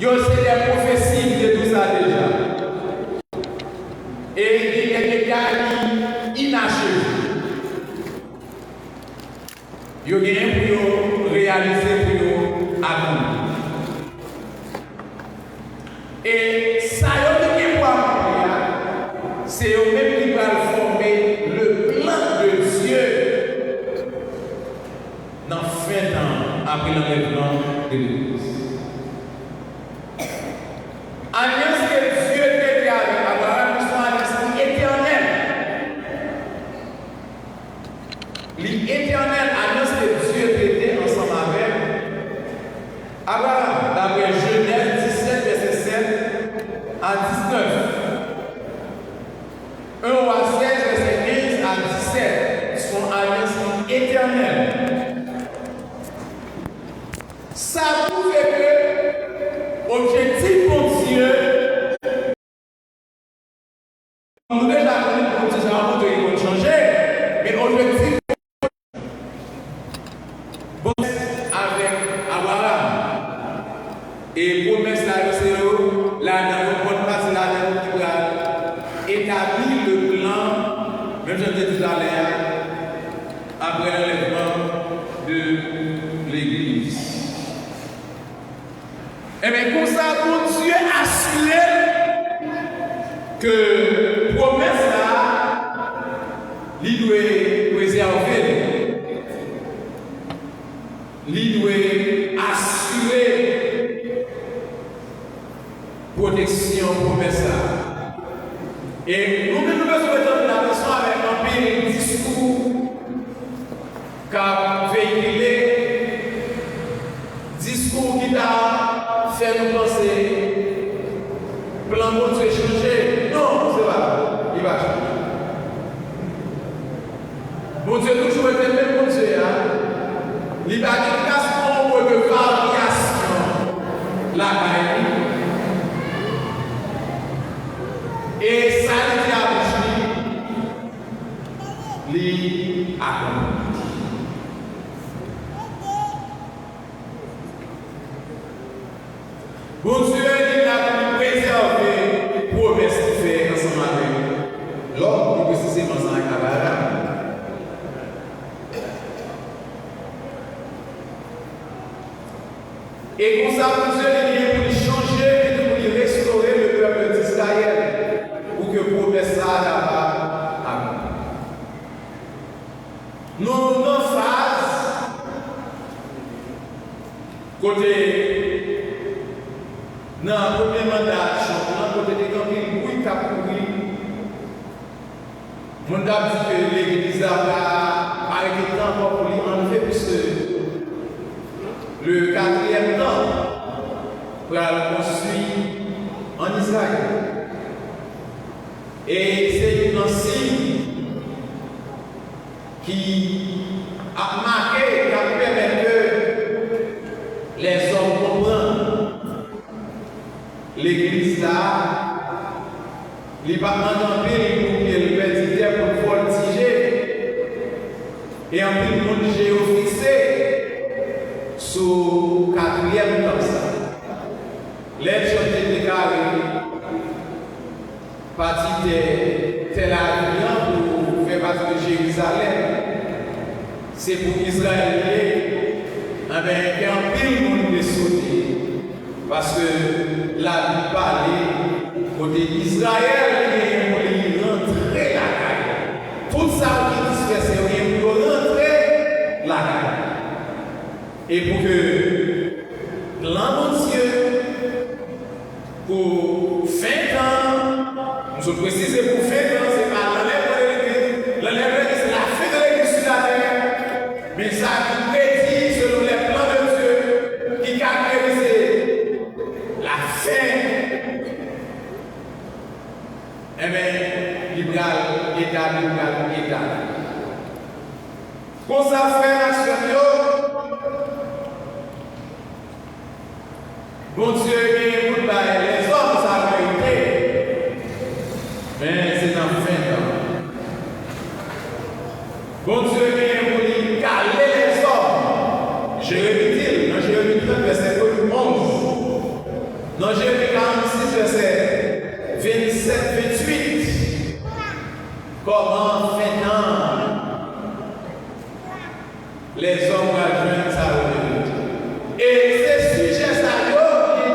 c'est des prophéties de tout ça déjà. Et il y a des cas inachevés. Yo gagne pour réaliser pour accomplir. Et ça yo pour accomplir, c'est eux même qui vont former le plan de Dieu dans fin temps après l'enlèvement de l'Église. Alliance que Dieu était avec Abraham, c'est une alliance éternelle. L'éternelle alliance que Dieu était ensemble avec Abraham, d'après Genèse 17, verset 7 à 19. 1 à 16, verset 15 à 17, sont alliance éternelle. Ça prouve que l'objectif pour Dieu, nous déjà connu pour Dieu, ça va vous changer, mais l'objectif avec Abraham et promesse là dans le bonne partie là qui va établir le plan, même je disais tout à l'heure, après l'enlèvement de l'Église. Et bien, comme ça, pour Dieu assurer que promesse là, il doit préserver, il doit assurer protection promesse là. Et nous devons mettre la leçon avec un peu de discours qu'a véhiculé, discours qui t'a fait nous penser, plan de Dieu changer. Non, c'est pas, il va changer. Mon Dieu toujours été le même, mon Dieu. Il va dire qu'à nombre de variations la caille. Et ça, il y a accompli. Bon Dieu, il a préservé promesse qu'il fait ensemble avec l'homme, qui précisément sans Abraham. Et comme ça, pour Dieu, il est pour changer et pour restaurer le peuple d'Israël, pour que promesse ça là-bas accomplie. Nous, dans phase, côté dans le premier mandat, dans le côté des gens qui bouillent à courir, mon dame dit que l'église a arrêté le temps pour lui enlever, puisque le 4e temps pour la construire en Israël. Et c'est une signe qui a marqué, qui a permis que les hommes comprennent. L'église là, il va en pile pour qu'elle perde pour voltiger. Et en pile pour le géofixé sous 4e comme ça. Les gens étaient déclarés partie de Tel Aviv pour faire partie de Jérusalem. C'est pour Israël, avec un pile monde de sauter. Parce que la Bible parlait côté Israël, il est rentré la caille. Tout ça qui disperse, il pour rentrer la caille. Et pour que l'an de Dieu, pour fin temps, nous sommes précisés pour fin temps, c'est pas l'enlèvement de l'Église. L'enlèvement de l'Église, c'est la fin de l'Église sur la terre. Mais ça qui prédit selon les plans de Dieu, qui caractérise la fin. Eh bien, libéral, État. Pour ça, frère, bon Dieu, il les hommes, ça a été. Mais c'est en fin temps. Bon Dieu, il caler les hommes. Jérémie dit, dans Jérémie 30, verset 11. Dans Jérémie 46, verset 27-28, comment maintenant les hommes rejoignent sa religion. Et ces sujets, ça qui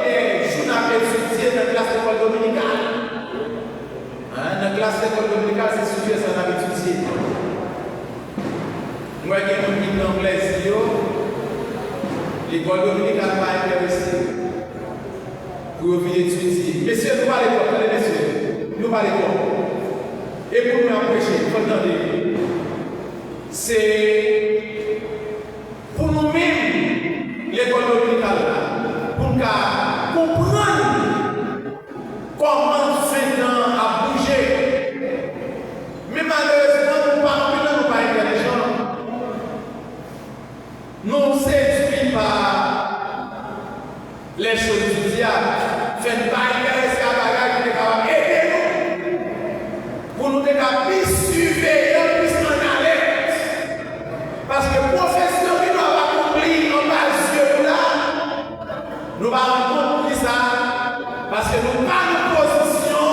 est journal étudié dans la classe d'école dominicale. Dans la classe d'école dominicale, ces sujets, ça n'a étudié. Moi, qui ai un anglais, l'école dominicale m'a intéressé pour venir étudier. Messieurs, nous allons à l'école, messieurs, nous allons à l'école. Et pour nous empêcher, il faut entendre, c'est pour nous-mêmes, l'école dominicale, pour nous comprendre comment ce temps a bougé. Mais malheureusement, nous ne sommes pas intelligents. Nous séduits par les choses du diable. Faites pas intéresser à la qui est capable d'aider nous. Pour nous plus surveiller, plus en alerte. Parce que le professeur qui doit accomplir en bas de là, nous allons accomplir ça. Parce que nous n'avons pas de position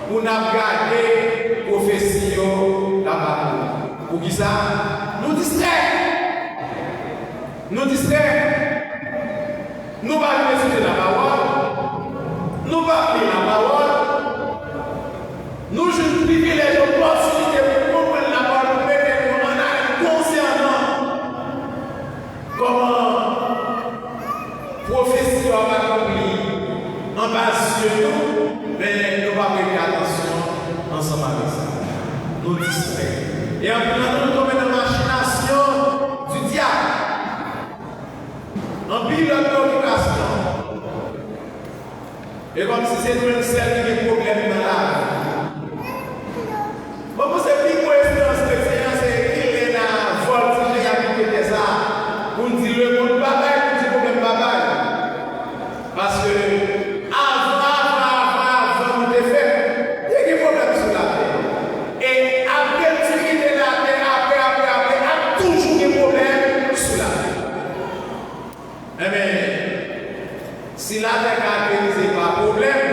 pour nous garder prophétie là-bas. Pour qui ça? Nous distraire. Nous distraire. Nous ne pas écouter la parole. Nous ne pas lire la parole. Nous je privilège l'opportunité pour comprendre la parole, pour mettre en arrêt concernant comment prophétie va accomplir en base de nous, mais nous ne pas prêter attention ensemble avec ça. Nous distraire. Et en prenant nous tomber dans la machination du diable. En pile de préoccupation. Et comme si c'est une seule qui a des problèmes dans la vie. Bon, c'est plus pour l'instant, c'est qu'il est là, voltige, il a ça. On dit le monde bagaille, on dit le problème bagaille. Parce que avant, nous devons faire. Il y a des problèmes sur la terre. Et après, tu quittes la terre, après, il y a toujours des problèmes sur la terre. Eh bien, si la terre est caractérisée par problème,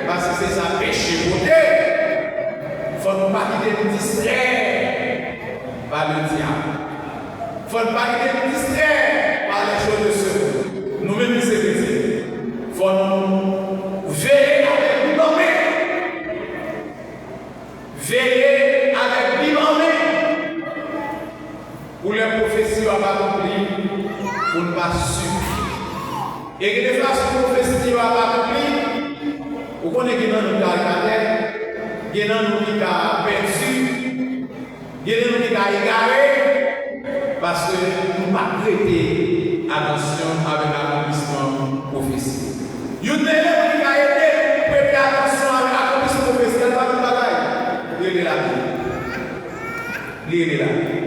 parce que c'est ça péché beauté, il ne faut pas quitter nous distraire par le diable. Il ne faut pas quitter nous distraire par les choses de ce monde. Nous-mêmes, c'est péché. Il faut nous veiller avec nous en main. Veiller avec nous en main. Pour les prophéties, on va accomplir, pour ne pas suivre. Et que les façons prophéties va accomplir, vous connaissez que nous caractère, que nous qui a perdu, que nous qui a égaré, parce que nous pas prêter attention avec l'accomplissement prophétique. Vous n'avez pas qui a aidé prêter attention avec l'accomplissement prophétique, elle va nous bagaille. Lisez la Bible. Lisez la Bible.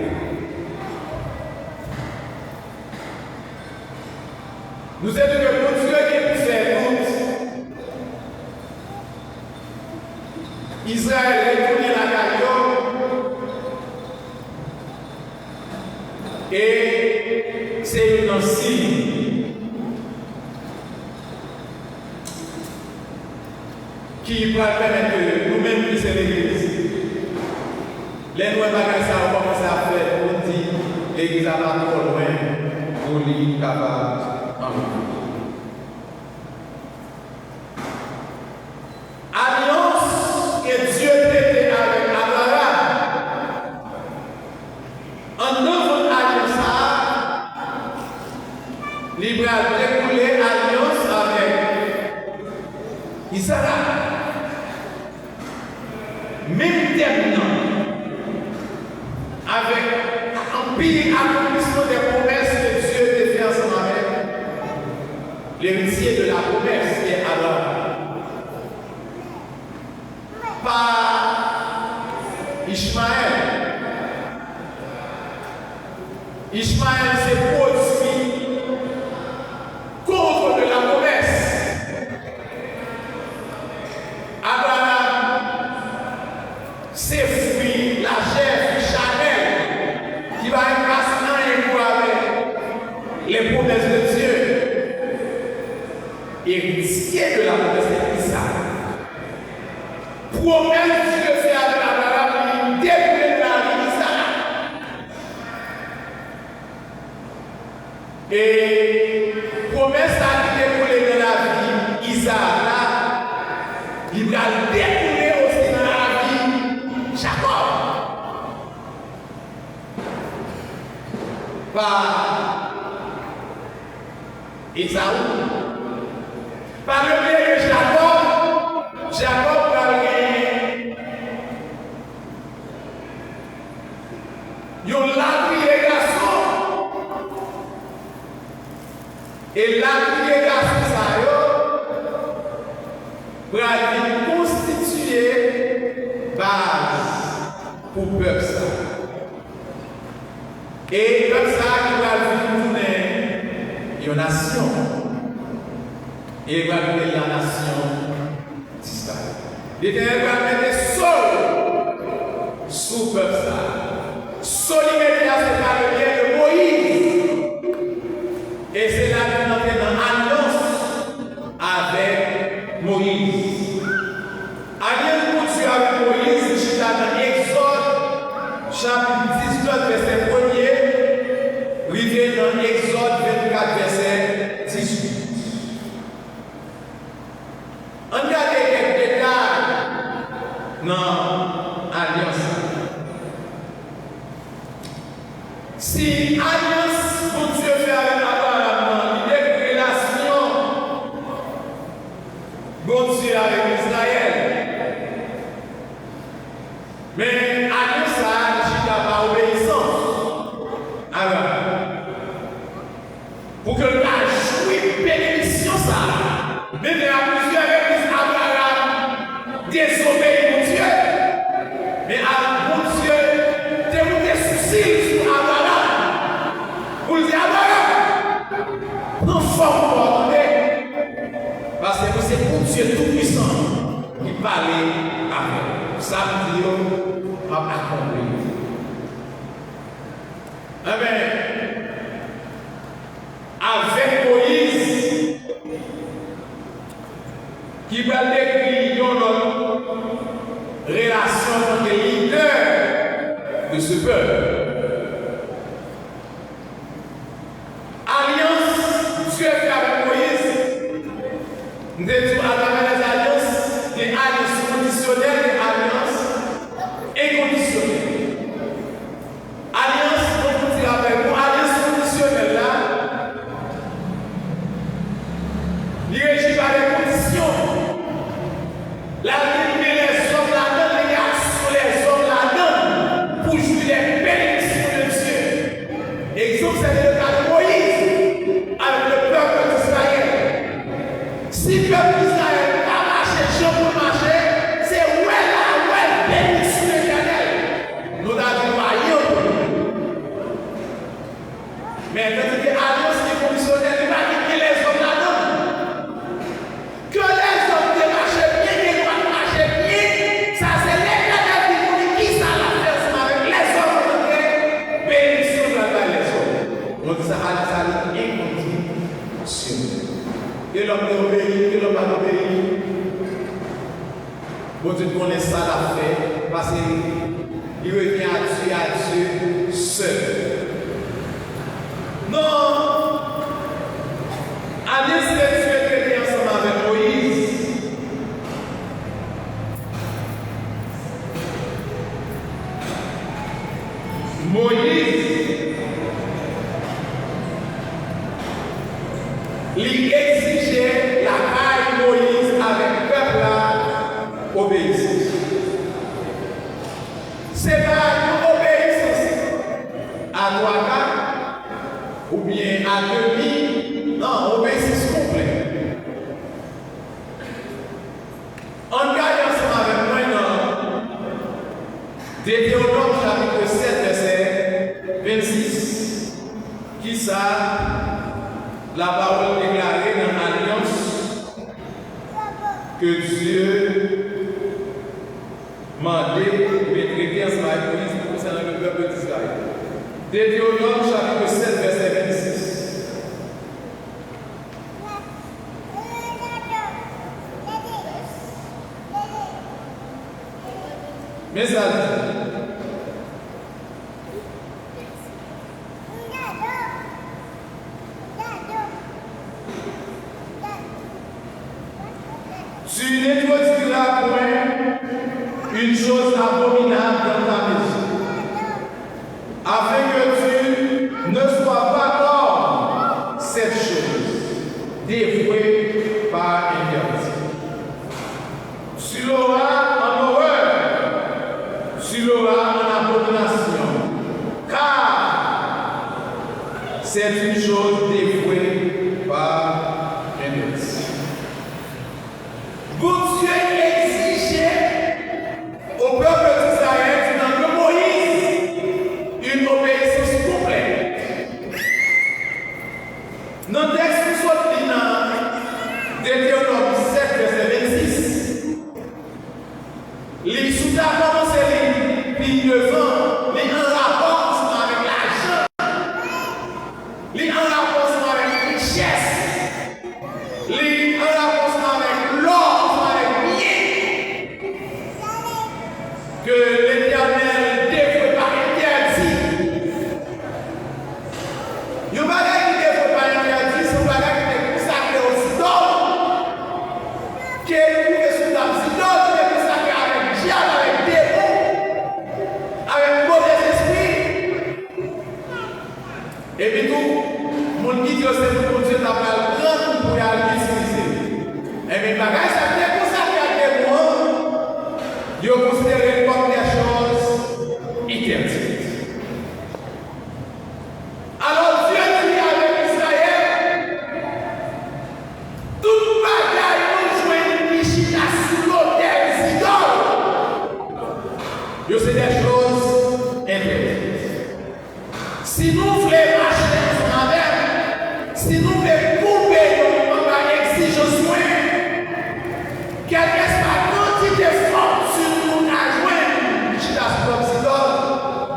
Nous sommes que pour Dieu qui peut faire tout. Israël est tourné la caillou. Et c'est un signe qui va permettre que nous-mêmes qui sommes l'église. Les nouveaux bagages, ça va commencer à faire pour dire l'église a pas trop loin pour lui capable. Alliance que Dieu traitait avec Abraham. En notre alliance, il va découler alliance avec Isaac. Même terme, avec un pire accomplissement des promesses que Dieu te fait ensemble avec l'héritier de la promesse qui est Abraham. Par Ishmaël. Ishmaël s'est produit contre de la promesse. Abraham s'est fui la chair charnelle qui va être cassée avec les promesses de Dieu. Et promesse Dieu fait avec Abraham, il découle la vie d'Isaac. Et promesse qui découle dans la vie d'Isaac, il va découler aussi dans la vie Jacob. Par Esaü. Par le biais de Jacob, Jacob va gagner une l'agrégation. Et l'agrégation, ça va constituer base pour le peuple. Et comme ça, il va tourner une nation. Et il va donner la nation d'Israël. L'Éternel va mettre sol sous le peuple. Sol immédiat, c'est par le biais de Moïse. Et c'est là qu'il entre dans l'alliance avec Moïse. Alliance pour Dieu avec Moïse, je suis dans Exode, chapitre 19, verset 1er, rivé dans Exode 24, verset 18. On regarde quelques détails dans l'alliance. Si alliance pour Dieu fait avec Abraham, il y a une relation bon Dieu avec Israël. Mais alliance, ça n'a pas obéissance. Alors, pour que le gars jouit bénédiction, ça, même à plusieurs reprises, Abraham désobéit mon Dieu. Mais à mon Dieu, déroule des soucis sur Abraham. Pour lui dire, Abraham, non, forme pour entendre. Parce que c'est pour Dieu tout-puissant qui parle avec. Ça veut dire, va accomplir. Amen. Avec Moïse, qui va décrire une relation entre les leaders de ce peuple. Alliance, Dieu fait avec Moïse. Nous devons à travers les alliances, des alliances conditionnelles, des alliances inconditionnelles. Alliance, on peut dire avec nous, alliance conditionnelle là, il régit par les conditions. La Bible met les hommes là-dedans, les garçons, les hommes là-dedans, pour jouer les bénédictions de Dieu. Exemple, c'était le cas de Moïse, avec le peuple d'Israël. Si le peuple d'Israël n'a pas marché, Jean pour marcher, c'est ouais là, ouais, bénédiction éternelle. Nous n'avons pas rien. Mais quand il y a alliance qui est conditionnelle, il va quitter les hommes là-dedans. Que les hommes qui marchent bien, qui doivent marcher bien, ça c'est l'éternel qui nous dit qui ça la fait avec les hommes. Bénédiction de les hommes. On dit ça à inconditionnel. Et l'homme est obéi, et l'homme a obéi. Bon Dieu connaît ça la fait, parce qu'il revient à Dieu seul. Non! Alliance que Dieu est traité ensemble avec Moïse. Moïse, il exigeait la caille Moïse avec le peuple là, obéissance. C'est pas une obéissance à droite ou bien à demi, non, obéissance complète. On regarde ensemble avec moi dans Deutéronome chapitre 7, verset 26. Qui ça? La parole déclarée dans l'alliance que Dieu m'a dit de traiter ensemble avec Moïse concernant le peuple d'Israël. Deutéronome chapitre 7, verset 26. Mais ça dit, tu n'introduiras point une chose abominable dans ta maison, afin que tu ne sois pas comme cette chose dévouée par interdit. Tu l'auras en horreur, tu l'auras en abomination, car c'est une chose dévouée par interdit. Bon Dieu exigeait au peuple d'Israël, dans le Moïse, une obéissance complète. Dans le texte qui soit dans Deutéronome 7, verset 26, les soldats commencent à les 9 ans, les en rapport avec l'argent, les en rapport avec la richesse, les en rapport avec l'or. Que l'Éternel défait par interdit. Le bagage qui défait par interdit, c'est un bagage qui est consacré aux idoles. Qui est trouvé sous la idole, qui est consacré avec diable, avec démon, avec mauvais esprit. Et puis tout, mon qui dit que c'est pour Dieu, t'as pas le grand pour y aller utiliser. Et bien, le bagage, ça qui est consacré à démon, il est considéré comme des choses interdites. Alors Dieu dit avec Israël, toute bagaille nous jouons une chita sur l'autel idoles. C'est des choses interdites. Si nous voulons marcher ensemble avec, si nous voulons couper nos exigences, quelle est la quantité forte sur nous à joindre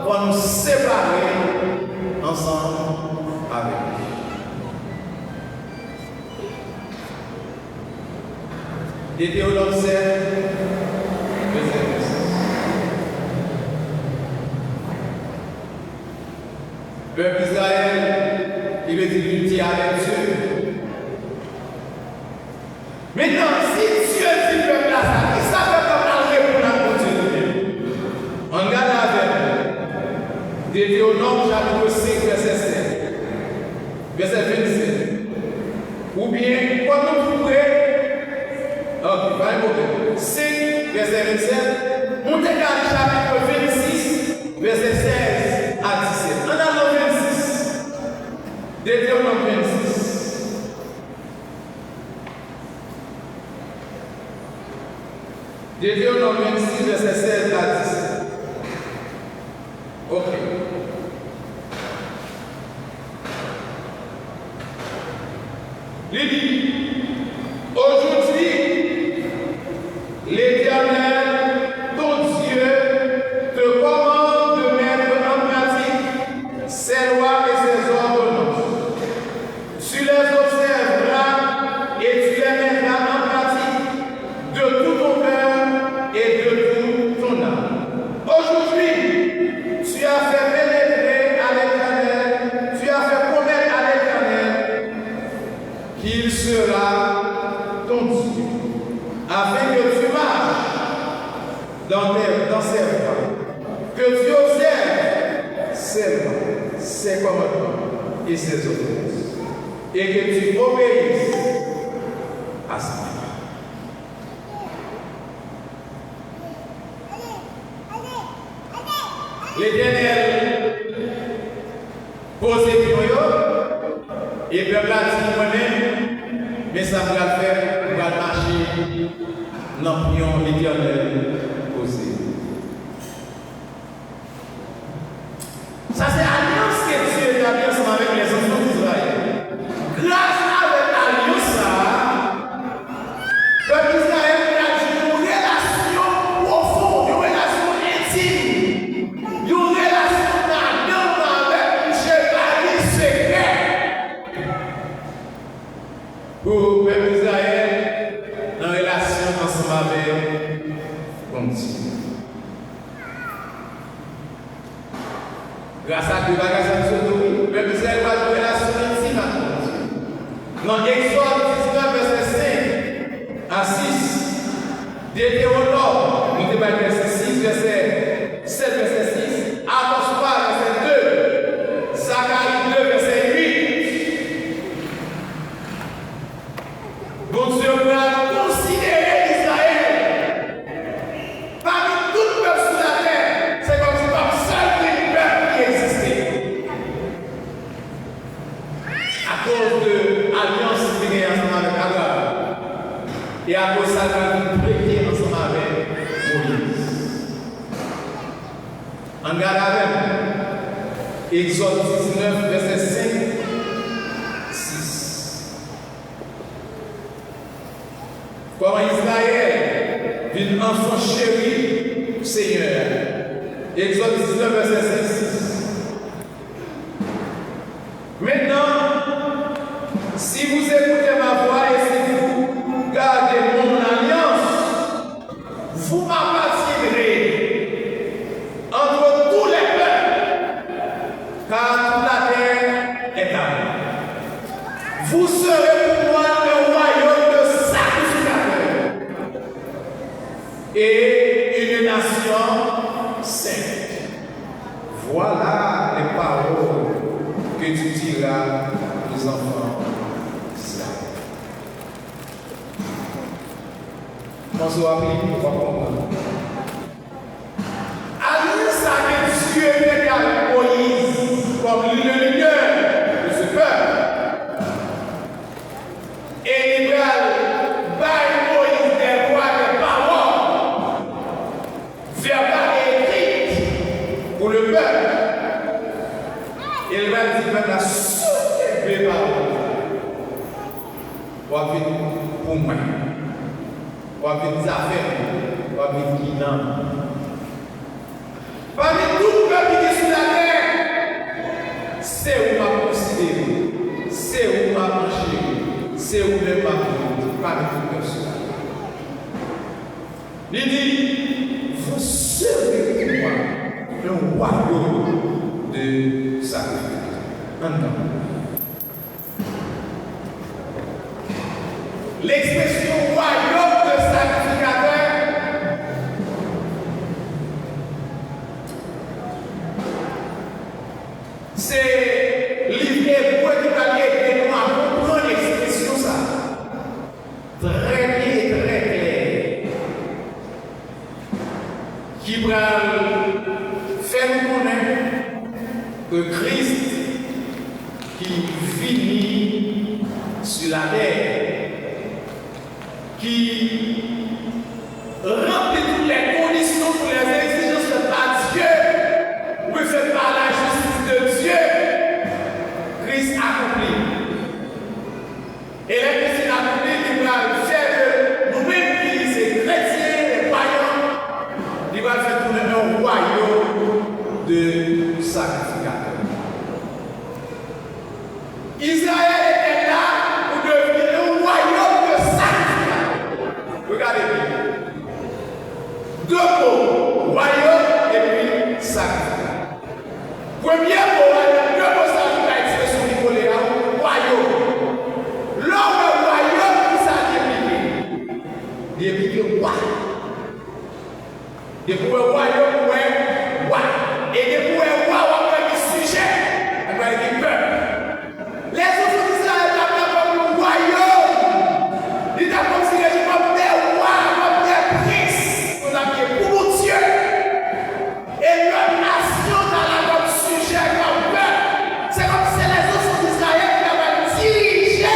pour nous séparer ensemble avec lui. Deutéronome 7, verset 10. Peuple d'Israël, il veut dire l'unité avec Dieu. Maintenant, si Dieu dit peuple là, ça, qui savait comment répondre à Dieu? On regarde avec Deutéronome chapitre 5, verset 7, verset 27. Ou bien, quand nous pourrons, ok, pas un problème. 5, verset 27, on regarde chapitre 26, verset 16 à 17. On a le 26, Deutéronome 26. Deutéronome 26, verset 16 à 17. Ok. Il dit, aujourd'hui, l'Éternel, ton Dieu, te commande de mettre en pratique ses lois et ses ordonnances. Tu les observeras et tu les mettras en pratique de tout ton cœur et de toute ton âme. Aujourd'hui, tu as fait pénétrer à l'Éternel, tu as fait promettre à l'Éternel qu'il sera ton Dieu, afin que tu marches dans ses voies, que tu observes ses lois, ses commandements et ses ordonnances, et que tu obéisses à sa parole. L'Éternel pose des et peuple a dit moi-même, mais ça va faire, on va marcher dans l'Éternel posé. Ça c'est l'alliance que Dieu établit ensemble avec les enfants d'Israël. Grâce à l'alliance, le peuple d'Israël a une relation profonde, une relation intime, une relation d'alliance avec le chevalier secret. Pour le peuple d'Israël, dans relation ensemble avec Dieu. Grâce à Dieu, grâce à Dieu, le Israël va jouer la solitude maintenant. Dans Exode 19, verset 5 à 6, Deutéronome, nous débattons verset 6, verset 7, verset 6, Amos 3, verset 2, Zacharie 2, verset 8. Bon Dieu va considérer Israël parmi toutes les peuples sur la terre. C'est comme si comme seul peuple qui existait. À cause de l'alliance qui est ensemble avec Abraham. Et à cause de ça, il va prêter ensemble avec Moïse. En garde avec Exode 19, verset 5, 6. Comment Israël vit enfant chéri du Seigneur. Exode 19, verset 5, 6. Maintenant, si vous écoutez ma voix et si vous gardez mon alliance, vous m'appartiendrez entre tous les peuples, car toute la terre est à moi. Vous serez pour moi un royaume de sacrificateurs et une nation sainte. Voilà les paroles que tu diras aux enfants d'Israël. Bonsoir, on va comprendre. Alliance avec Dieu était avec Moïse comme le leader de ce peuple. Et il va bailler Moïse des voix, des paroles verbales et écrites pour le peuple. Il va dire même la source des paroles. Pour venir pour moi. Pour venir des affaires. Pour venir qui n'en. Parmi tout le peuple qui est sur la terre, c'est où m'a considéré, c'est où m'a mangé, c'est où même m'a pris, parmi tout le peuple sur la terre. Il dit, vous serez pour moi un royaume de sacrifice. L'expression royaume de sacrificateur c'est l'idée pour que vous allez comprendre l'expression ça. Très bien et très clair. Qui va faire nous connaître que Christ qui finit sur la terre, qui remplit toutes les conditions pour les exigences de Dieu, oui, c'est par la justice de Dieu, Christ accomplit. Et les Christ accomplit, il va faire de nous-mêmes qui sommes chrétiens, les croyants, il va faire tourner un royaume de sacrificateurs. Israël était là pour devenir un royaume de sacrificateurs. Regardez bien. Deux mots, royaume et puis sacrificateur. Premier mot, deux mots sacrificateur, expression du colère, royaume. L'homme royaume qui s'est dépliqué. Dépliqué roi. Depuis le royaume, roi. Et depuis le roi, on a mis sujet. On a dit peuple. Les autres d'Israël n'ont pas comme un royaume. Ils ont considéré comme des rois, comme des princes. On a mis pour Dieu. Et leur nation dans la comme sujet, comme peuple. C'est comme si les autres d'Israël qui avaient dirigé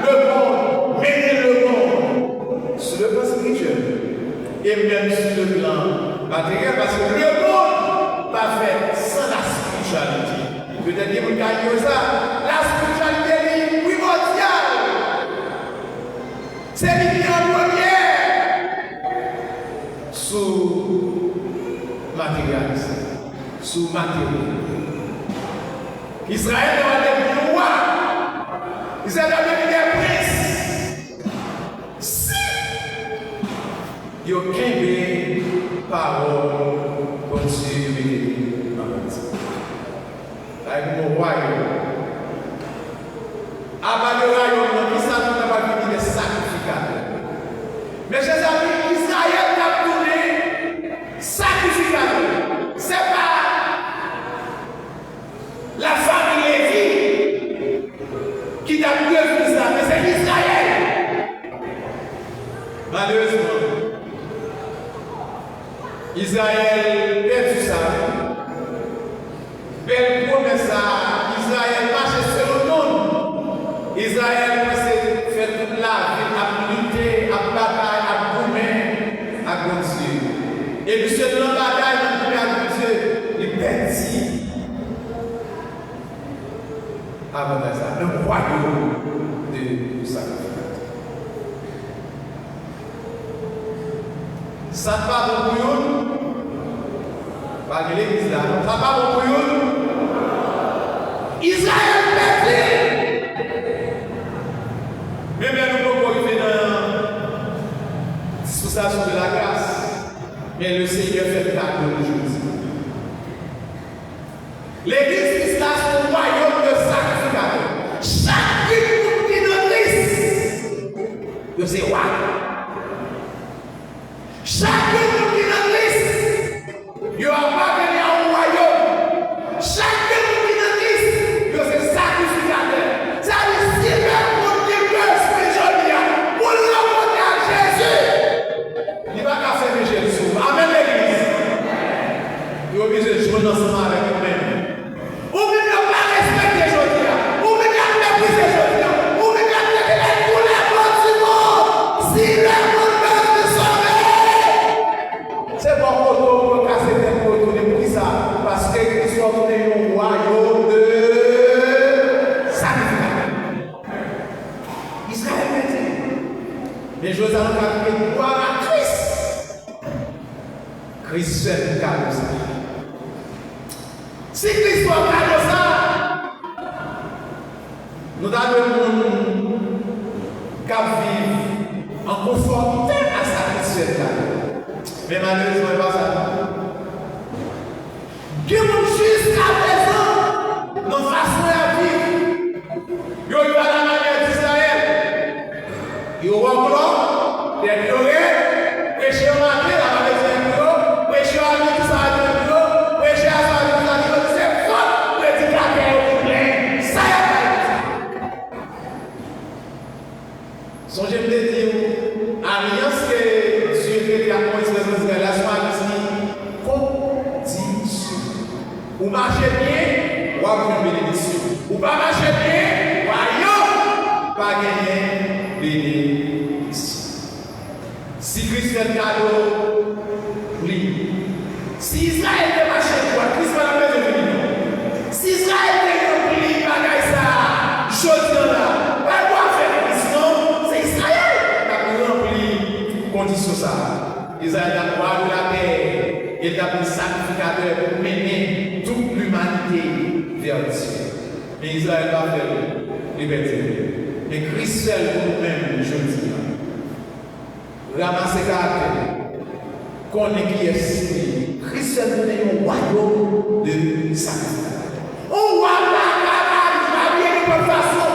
le monde, mener le monde sur le plan spirituel. Et même sur le plan matériel, parce que le monde va faire sans la spiritualité. Peut-être que vous gagnez ça. La spiritualité est primordiale. C'est l'idée en première. Sous matérialisme. Sous matériel. Israël doit devenir roi. Israël doit devenir prince. Si il y a aucune parole pour Dieu. Israël perdu ça. Belle promesse à Israël marche sur le monde. Israël fait toute la vie à lutter, à bataille, à gommer, à continuer. Et puis ce long bataille, à Dieu, il perdit. Avant ça, le royaume de sacrificateur. Ça ne va pas pour nous. Pas de l'église là. Ça ne va pas pour nous. Israël perdu. Mais bien nous pouvons arriver dans la dispensation de la grâce. Mais le Seigneur fait le cadeau aujourd'hui. L'église qui est là, c'est le royaume de sacrificateur. Chaque monde qui est dans Christ, c'est roi. Chaque monde qui est dans Christ, il va pas venir au royaume. Chaque monde qui est dans Christ, c'est sacrificateur. Ça veut dire si le monde qui veut spécialement pour l'apporter à Jésus, il va pas faire Jésus. Amen l'église. Il est obligé de jouer ensemble avec nous-mêmes. Ou même ne pas respecter Jésus. Ou même ne mépriser Jésus. Ou même ne faire tous les bons du monde. Si le monde veut se sauver, c'est bon pour casser des poteaux de pour ça. Parce que Christ soit donné un royaume de sacrificateur. Israël m'a dit. Mais Joseph a dit gloire à Christ. Christ fait le cas de ça. Si Christ soit cadeau ça, nous avons le monde qui vit en conformité à satisfaire cadeau. Mais malheureusement, ce n'est pas ça. Dieu jusqu'à présent, nos façons de vivre, il y a la manière d'Israël. Il y a encore des glorieux, péché au matin, la maladie, péché à l'île, ça a été péché à sa songez me dire, alliance que Dieu fait à Moïse de la condition. Ou marchez bien, ou avoir une bénédiction. Ou pas marcher bien, ou pas gagner bénédiction. Si Christ fait le cadeau, oui. Si Israël ne marche pas, Christ va la maison de lui. Si Israël ne remplit pas ça, je dis là, pas quoi faire. Condition ça. Israël a droit de la paix. Il a pris sacrificateur pour mener toute l'humanité vers Dieu. Mais Israël va faire liberté. Mais Christ seul pour nous-mêmes, je dis. Ramasser caractère. Qu'on est qui est Christ seul pour nous un royaume de sacrificateur. On voit la bien de bonne façon.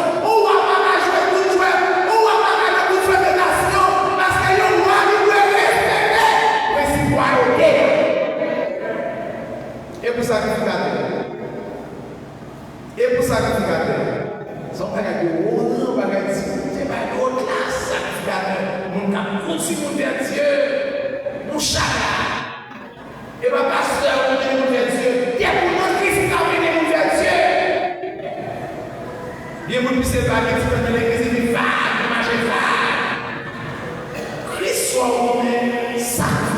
Et pour sacrificateur. Et pour sacrificateur. Son bagage de haut, bagage de c'est pas de haute classe, sacrificateur. Mon cap continue vers Dieu. Mon chala. Et ma pasteur, on est vers Dieu. Il y a pour nous qui s'est amené vers Dieu. Bien, vous ne savez pas que tu peux dans l'église de femme, de marcher femme. Christ soit au moins sacrificateur.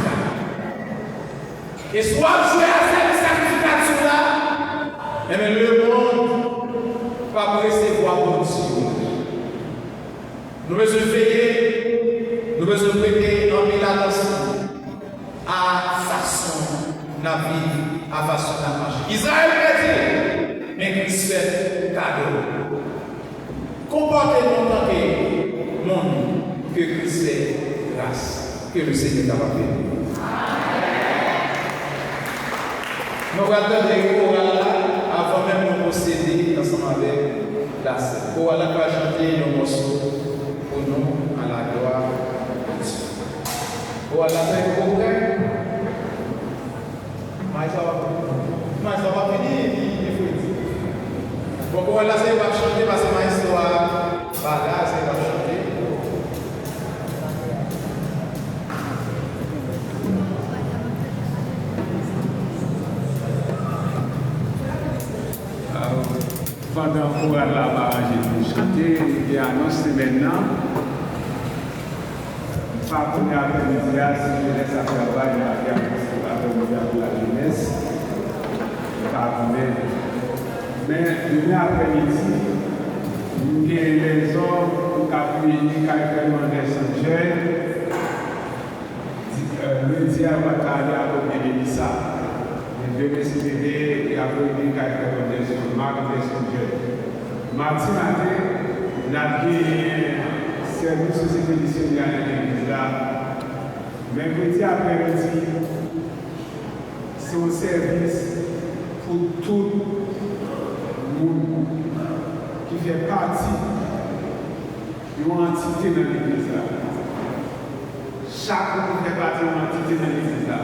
Et soit jouer à cette sacrification-là, et bien le monde va recevoir pour Dieu. Nous devons veiller, nous devons prêter en mille attention à façon de vie, à façon de marcher. Israël perdit, mais Christ fait cadeau. Comportez-nous tant que monde que Christ fait grâce, que le Seigneur a fait. Nous regardons les chorales avant même de procéder ensemble avec la scène. Le choral va chanter nos morceaux pour nous à la gloire de Dieu. Le choral va faire progrès. Mais ça va finir, il faut dire. Bon, le choral va chanter parce que ma histoire, bagage, va chanter. pendant qu'on a la barrage pour chanter, il y a annoncé maintenant. Pas qu'on est après-midi, si je laisse à travail, il y a après-midi pour la jeunesse. Mais demain après-midi, il y a les hommes qui ont pris carrément des Saint-Jean. Le diable va aller à côté de ça. Le DBCD et après il y a carrément des Saint-Jean. Mardi matin, on a gagné service société missionnaire à l'église là. Mercredi après-midi, c'est un service pour tout le monde qui fait partie d'une entité dans l'église là. Chaque monde fait partie d'une entité dans l'église là.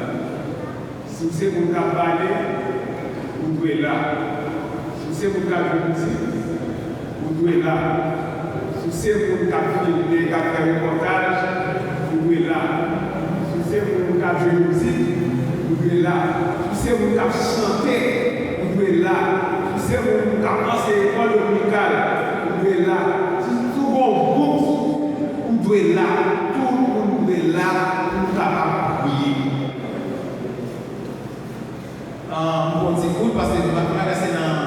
Si vous êtes pour parler, vous devez là. Si vous êtes pour musique, vous devez là. Si vous êtes pour filmer, faire un reportage, vous devez là. Si vous êtes pour faire musique, vous devez là. Si vous êtes pour chanter, vous devez là. Si vous êtes pour penser à l'école musicale, vous devez là. Si tout le monde, vous devez là. Tout le monde devez là pour capable prier. On dit parce que nous allons rester dans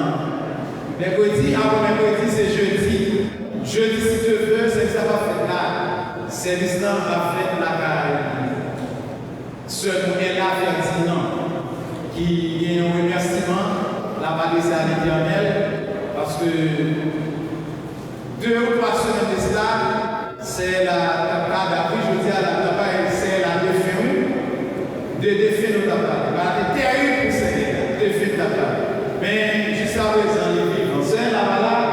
mercredi, avant mercredi, c'est jeudi. Jeudi, si tu veux, c'est que ça va faire là. Service là va faire la caille. Seulement, elle a Ferdinand qui a un remerciement, la valise à l'Éternel, parce que 2 ou 3 semaines de cela, c'est la tapa d'après, je dis à la tapa, c'est la défait nous tapa. C'est terrible pour Seigneur, défait tapa. Mais jusqu'à présent, les vivants, c'est la malade,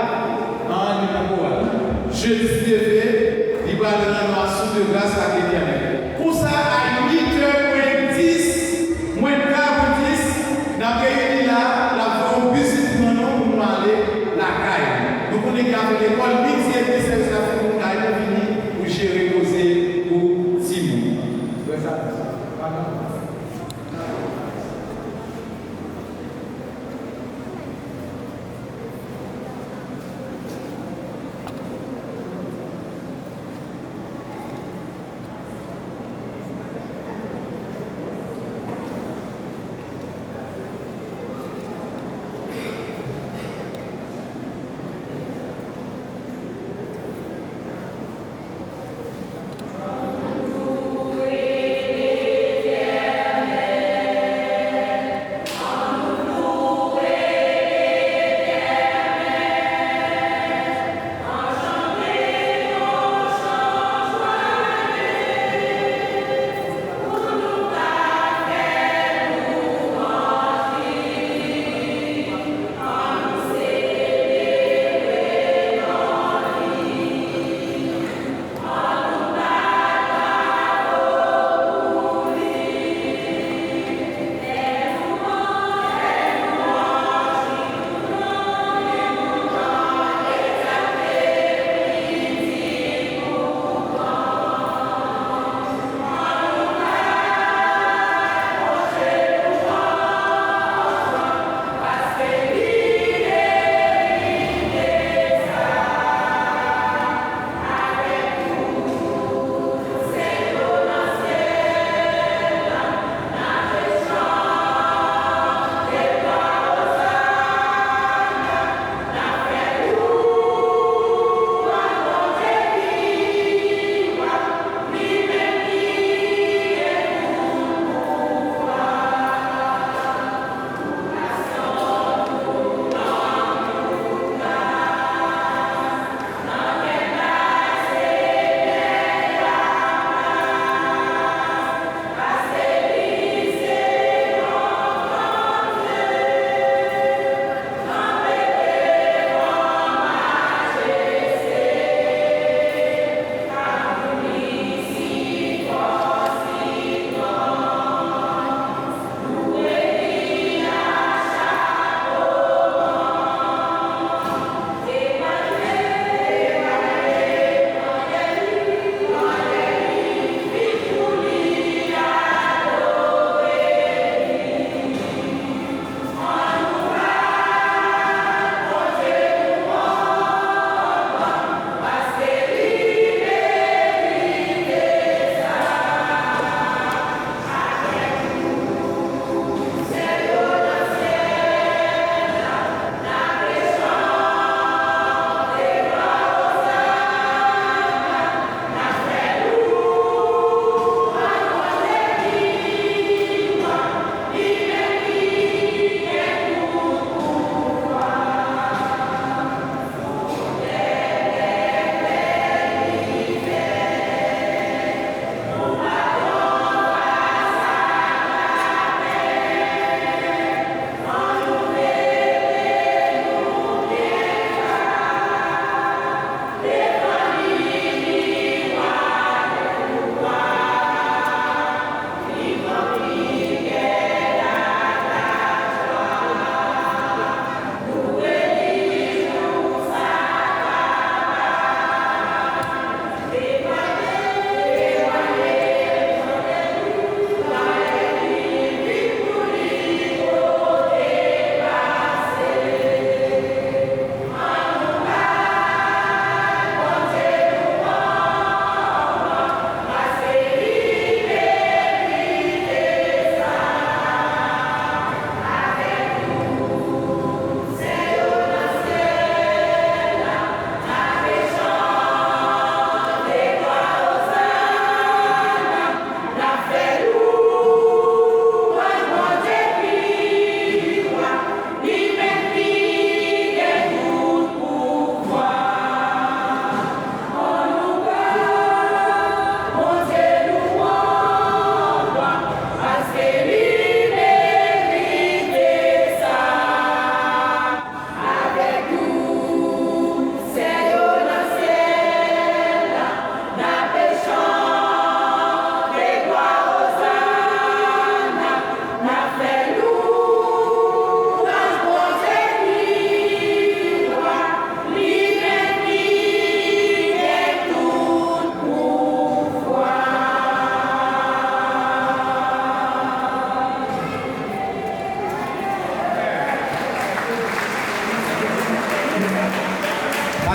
en numéro 1. Je dis défait, il va le rendre sous de grâce à l'Éternel. Pour ça, à 8h10, moins de 10, dans le là, la voie visite pour nous aller la caille. Nous connaissons l'école, midi et 10, ça fait pour caille, pour gérer, poser pour Simon.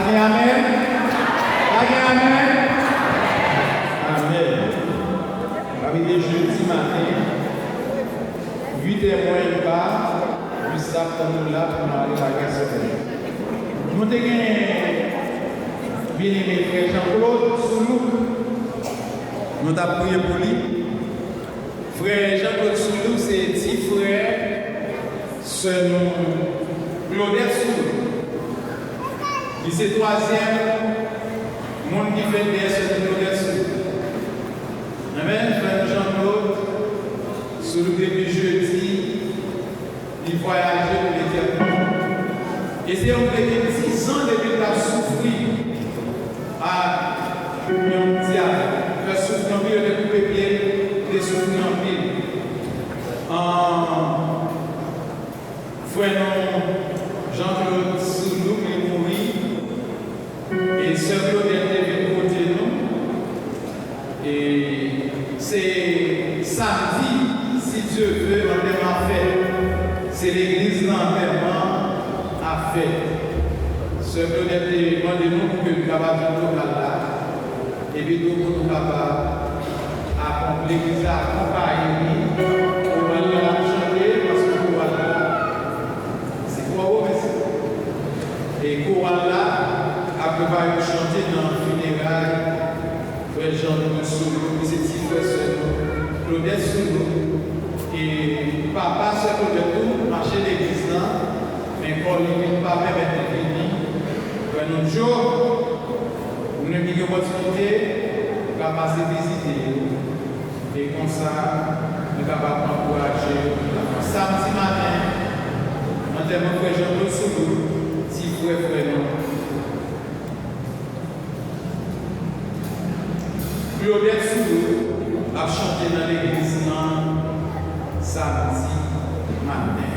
Amen. Amen. Amen. Arrivé jeudi matin, 8h moins quart, nous sommes là pour aller à la grâce de Dieu. Nous avons bien aimé frère Jean-Claude Soulou. Nous avons prié pour lui. Frère Jean-Claude Soulou, c'est petit frère, ce nom Claudette Soulou. Il c'est troisième monde qui fait des ce Claudette Soulou. Amen, frère Jean-Claude Soulou depuis jeudi, il voyageait pour l'éternel. Et c'est on fait 10 ans depuis qu'il a souffert à un diable. Il a souffert en ville, il a coupé pied, il a souffert en ville. Frère Jean-Claude Soulou est mort et sœur Claudette est venue côté nous. Et c'est samedi, si Dieu veut, l'enterrement fait. C'est l'église l'enterrement a fait. Sœur Claudette est demandé nous pour que nous capables de là. Et puis nous pour nous capables d'accomplir l'église accompagner pour aller la chanter parce que nous voilà. C'est quoi vous et Koala a préparé de chanter dans le funérail. Frère Jean-Claude Soulou, c'est petit frère Claudette Soulou. Et papa, c'est Claudette, marcher l'église là, mais quand il ne pas permettre de venir, un autre jour, nous avons une opportunité de passer visiter. Et comme ça, nous sommes capables d'encourager. Samedi matin, en termes de frère Jean-Claude Soulou, petit frère Claudette Soulou a chanté dans l'église samedi matin.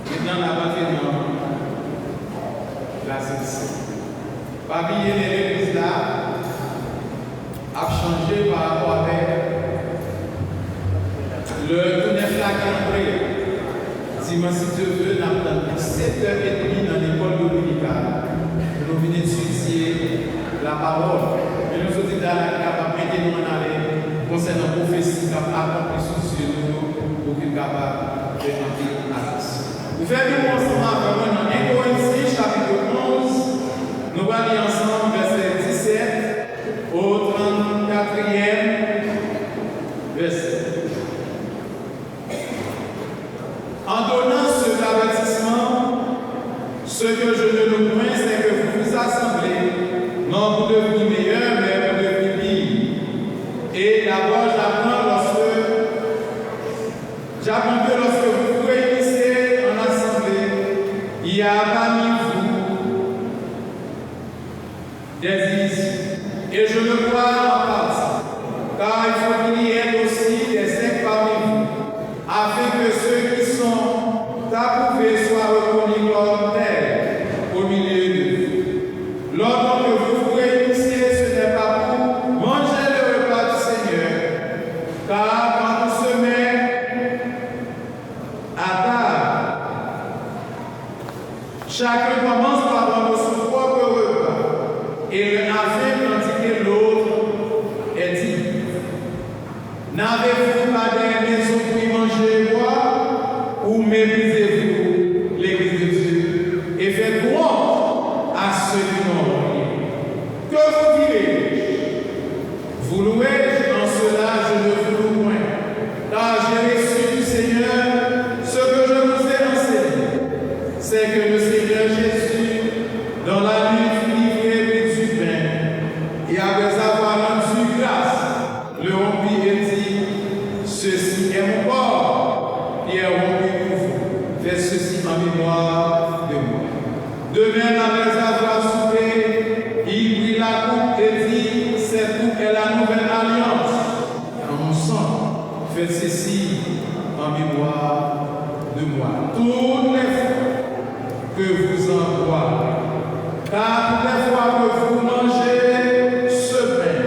Maintenant, la bataille la celle-ci. Parmi l'église là, a changé par rapport avec le tout neuf là qui est entré. Dimanche, si Dieu veut, nous avons 7h30 dans l'école dominicale. Nous venons étudier la parole. Et nous sommes capables de mettre nous en aller concernant la prophétie qui a accompli sur nous pour qu'il soit capable de rentrer à l'as. Nous faisons ensemble avec moi dans 1 Corinthiens chapitre 11. Nous allons lire ensemble verset 17 au 34e verset. En donnant ce avertissement, ce que je ne le point, c'est que vous vous assemblez, non pour devenir meilleur, mais pour devenir pire. Et d'abord, j'apprends que lorsque vous vous réunissez en assemblée, il y a parmi vous des divisions. Et je le vois en partie, car il faut qu'il y ait aussi des sectes parmi vous, afin que ceux qui sont approuvés soient reconnus comme tels au milieu de vous. Lorsque vous vous réunissez, ce n'est pas pour manger le repas du Seigneur, car quand on se met à table, chacun commence par prendre son propre repas et afin d'indiquer l'autre est dit. N'avez-vous pas des maisons pour y manger et boire, ou méprisez-vous l'église de Dieu et faites honte à ceux qui n'ont rien? Que vous direz? Vous louez, en cela je ne vous loue point, car j'ai reçu du Seigneur ce que je vous ai enseigné, c'est que le Seigneur Jésus, dans la nuit, fut livré du pain, et après avoir rendu grâce, le rompit et dit, ceci est mon corps, qui est rompu pour vous. Faites ceci en mémoire de moi. De même, après avoir soupé, il prit la coupe et dit, cette coupe est la nouvelle alliance en mon sang. Faites ceci en mémoire de moi. Toutes les fois que vous en boirez, car toutes les fois que vous mangez ce pain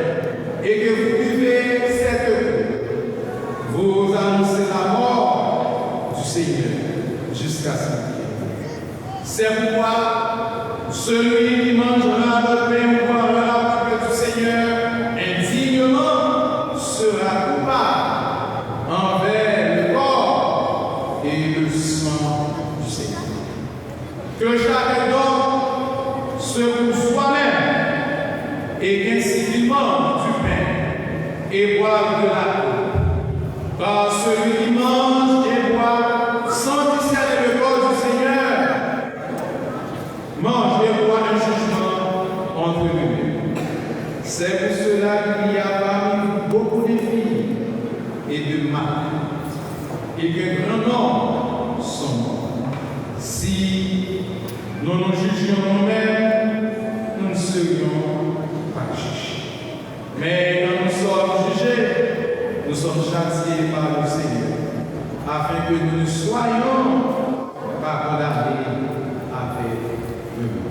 et que vous buvez cette eau, vous annoncez la mort du Seigneur jusqu'à ce qu'il. C'est pourquoi celui qui mangera le pain ou boira la coupe du Seigneur indignement sera coupable envers le corps et le sang du Seigneur. Que chacun donc se pour soi-même et qu'ainsi qu'il mange du pain et boive de la coupe. Car celui qui mange et boit sans discerner le corps du Seigneur mange et boit un jugement entre eux-mêmes. C'est pour cela qu'il y a parmi vous beaucoup de filles et de maris, et qu'un grand nombre sont morts. Si nous nous jugions nous-mêmes, nous ne serions pas jugés. Mais quand nous sommes jugés, nous sommes châtiés par le Seigneur, afin que nous ne soyons pas condamnés avec le monde.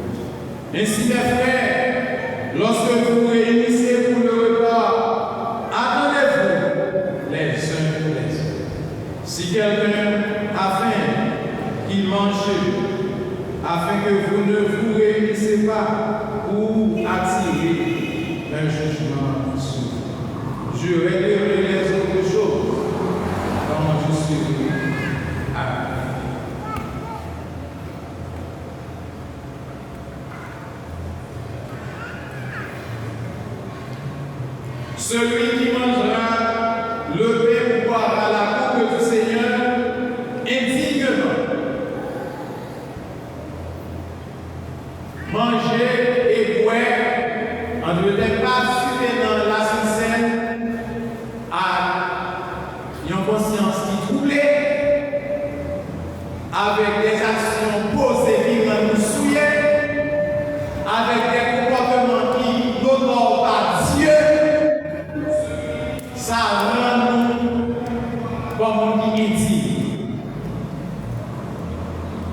Ainsi, mes frères, lorsque vous réunissez pour le repas, attendez-vous les uns les autres. Si quelqu'un a faim, qu'il mange, afin que vous ne vous réunissez pas ou attirer un jugement sur vous. Je réglerai les autres choses quand je serai à vous. Celui qui mangera le pain ou boira la coupe du Seigneur indignement, manger et boire en ne devait pas fumer dans la Sainte à une conscience qui troublée, avec des actions posées qui rendent nous souillés, avec des comportements qui n'honorent pas Dieu. Ça rend nous comme on dit intime.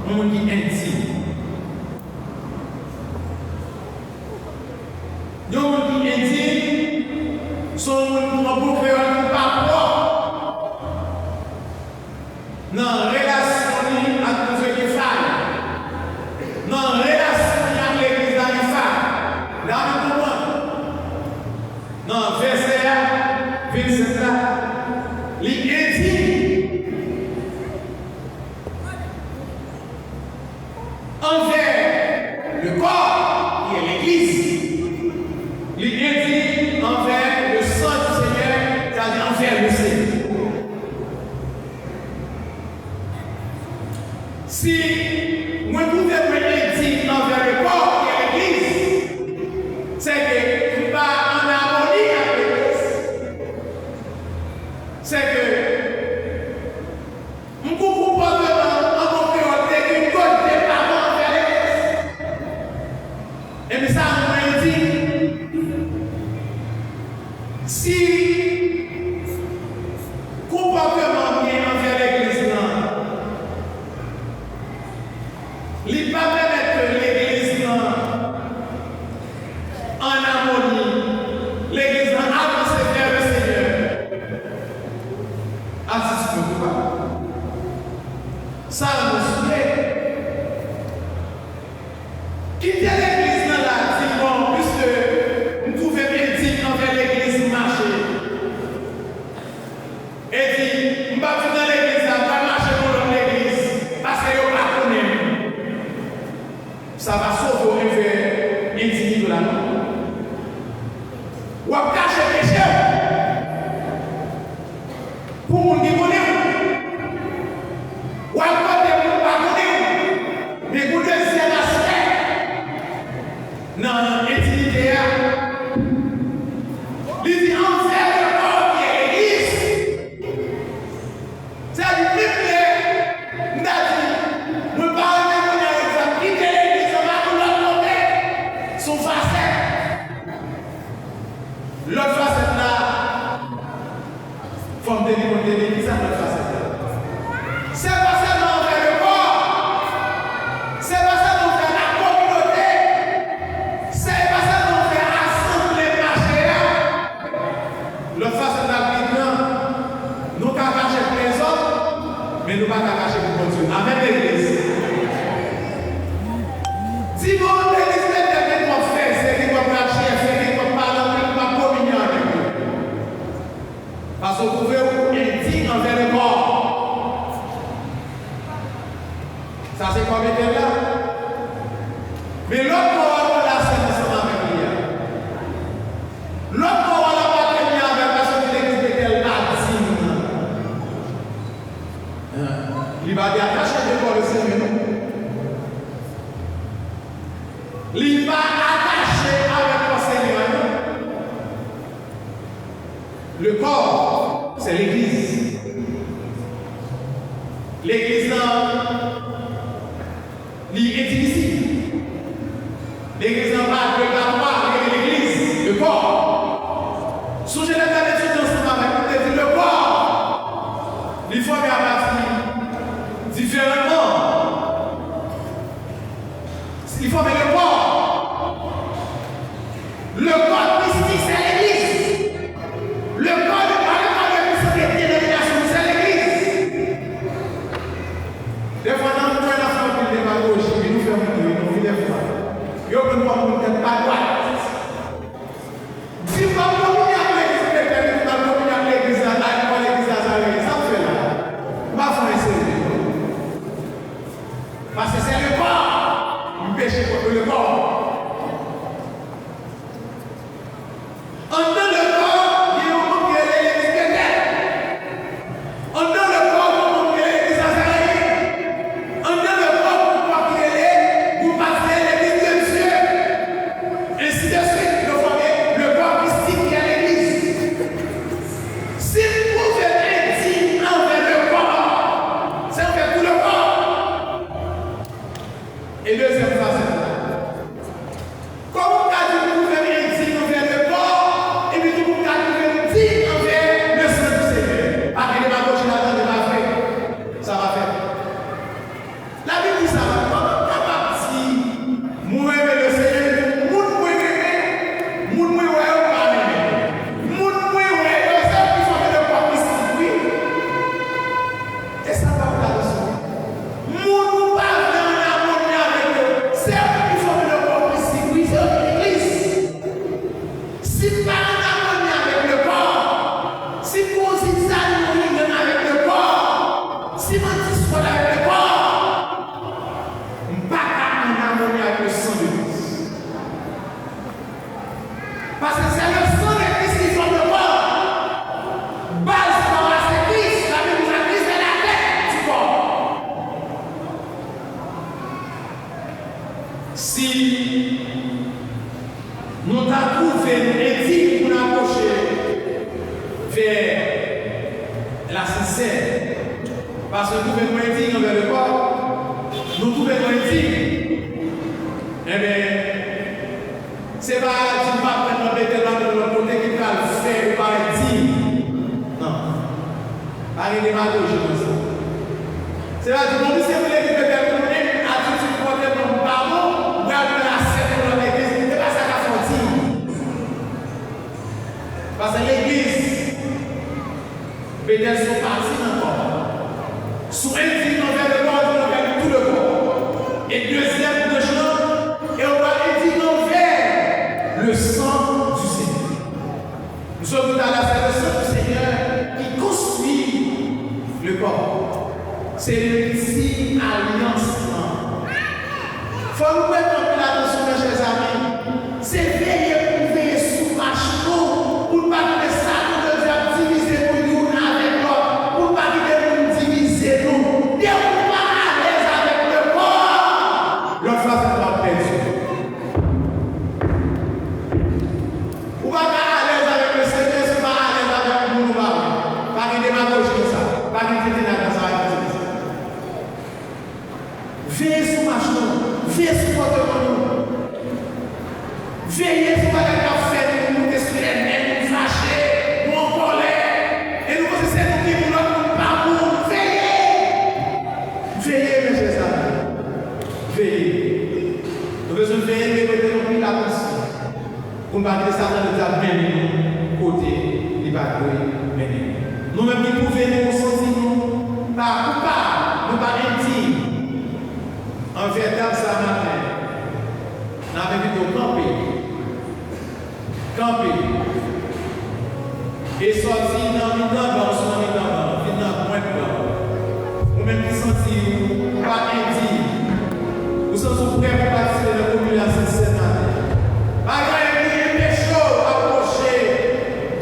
On dit intime. Donc on dit intime, son monde pour faire pas propre. Non, relation avec Dieu qui faille. Non, relation avec l'église qui faille. Là, nous comprenons. Non, verset là, verset là, l'intime envers le corps qui est l'église, l'intime envers le sang du Seigneur, c'est-à-dire envers le Seigneur. Si moi vous êtes intime envers le corps qui est l'église, c'est que vous pas en harmonie avec l'église. C'est que mon comportement en mon priorité une cause des parents envers l'église. Et bien ça, on dit, si comportement bien envers l'église, il ne va pas permettre que l'église en harmonie, l'église avance vers le Seigneur. Assiste-nous pas. Ça nous souvient. Quitter l'église dans la dit bon, puisque nous trouvons indigne envers l'église marcher. Et dit, nous ne pas dans l'église, nous pas marcher dans l'église, parce que nous ne pas connaître. Ça va sauver un vers indigne de la main. Ou à cacher le péché. Pour nous qui connaissent. Ou à côté de nous pas connaître. Mais pour le deuxième aspect, dans l'intimité, il dit envers le corps qui est l'église. C'est-à-dire, nous dit, nous parlons de quitter l'église, on va nous l'autre son facette. L'autre facette là, forme de l'église, c'est notre facette là. C'est pas seulement Le corps, c'est l'église. L'église, est ici. L'église n'a pas de purgatoire, l'église, le corps. Sous je l'ai dit ensemble avec vous, le corps, il faut bien partir différemment. Il faut mettre le corps. Le corps mystique, c'est l'église. Le corps de dénomination, c'est l'église. Des fois, dans le point d'enfant de démagogie, nous faisons des fois. Yo peut pas nous mettre pas droite. Si vous pas communier avec l'église, pas communier avec l'église, ça fait là. Pas faire essayer. Parce que c'est le corps. Le péché contre le corps. En dans le corps, il y a un monde qui est l'église chrétienne. En dans le corps, il y a l'église azarienne. En dans le corps, il y a vous passez l'église de Dieu. Ainsi de suite, le corps mystique qui est l'église. Si vous êtes intime envers le corps, c'est envers tout le corps. Et deuxième phase. Comment vous pouvez être intime envers le corps et puis vous pouvez être intime envers le sang du Seigneur. Pas que les magoches là-dedans ne va faire. Ça va faire. La Bible dit ça. Comment capable si moi le Seigneur, moi aimer, moi ouais ou pas aimer. Moi ouais, c'est qui sont le corps mystique, oui. Et ça va vous là-dessus. Moi pas dans l'harmonie avec eux. C'est eux qui sont le corps mystique, oui, c'est l'église. Si pas en harmonie avec le corps, si vous êtes avec le corps, si vous êtes avec le corps, pas en harmonie avec le sang de Christ. Parce que c'est le sang de Christ qui forme le corps. Base par c'est Christ, la Bible dit Christ est la tête du corps. Si nous avons trouvé éthique pour nous approcher vers la sincère, parce que nous trouvons éthique envers le corps, nous trouvons éthique, eh bien, c'est pas tu vas prendre le bétel de l'autre côté qui va le faire par éthique. Non. Pas de démagogie comme ça. C'est pas du bon, c'est vous les qui peuvent tourner, attitude pour être comme pardon, ou aller la scène dans l'église, c'est pas ça qu'a fait. Parce que l'église, peut-être sont partis dans le corps. Sous éthique envers le corps, envers tout le corps. Et deuxième de chose, et on va éthique envers le sang du Seigneur. Nous sommes tout à l'heure, c'est le sang du Seigneur qui construit le corps. C'est le signe alliance. Il faut nous mettre en place attention, mes chers amis. C'est veiller pour veiller sous marche pour ne pas que ça nous devient diviser nous avec l'autre, pour ne pas que nous diviser nous. Dès qu'on va à l'aise avec le corps, l'autre face à la perdu. Ou pas à l'aise avec le Seigneur, c'est pas à l'aise avec nous, pas de démagogie comme ça, pas de critique dans ça. Veillez sur ma chemin, veillez sur votre monde. Veillez sur la fait nous détruire, nous fâcher, nous en colère. Et nous pensons c'est nous qui nous l'avons pas pour veiller. Veillez, mes chers amis. Veillez. Nous devons veiller, mais nous devons prendre l'attention. Pour ne pas que Satan nous a mené côté, il va mener. Nous-mêmes qui pouvons nous sentir nous pas coupables, nous pas intimes. En véritable ça matin, nous avons plutôt camper. Et sortir dans le temps, sur le temps, dans le point de blanc. Ou même qui sentir pas intime. Vous sentez prêts pour participer de la communion cette matin. Malgré les péchés approchés,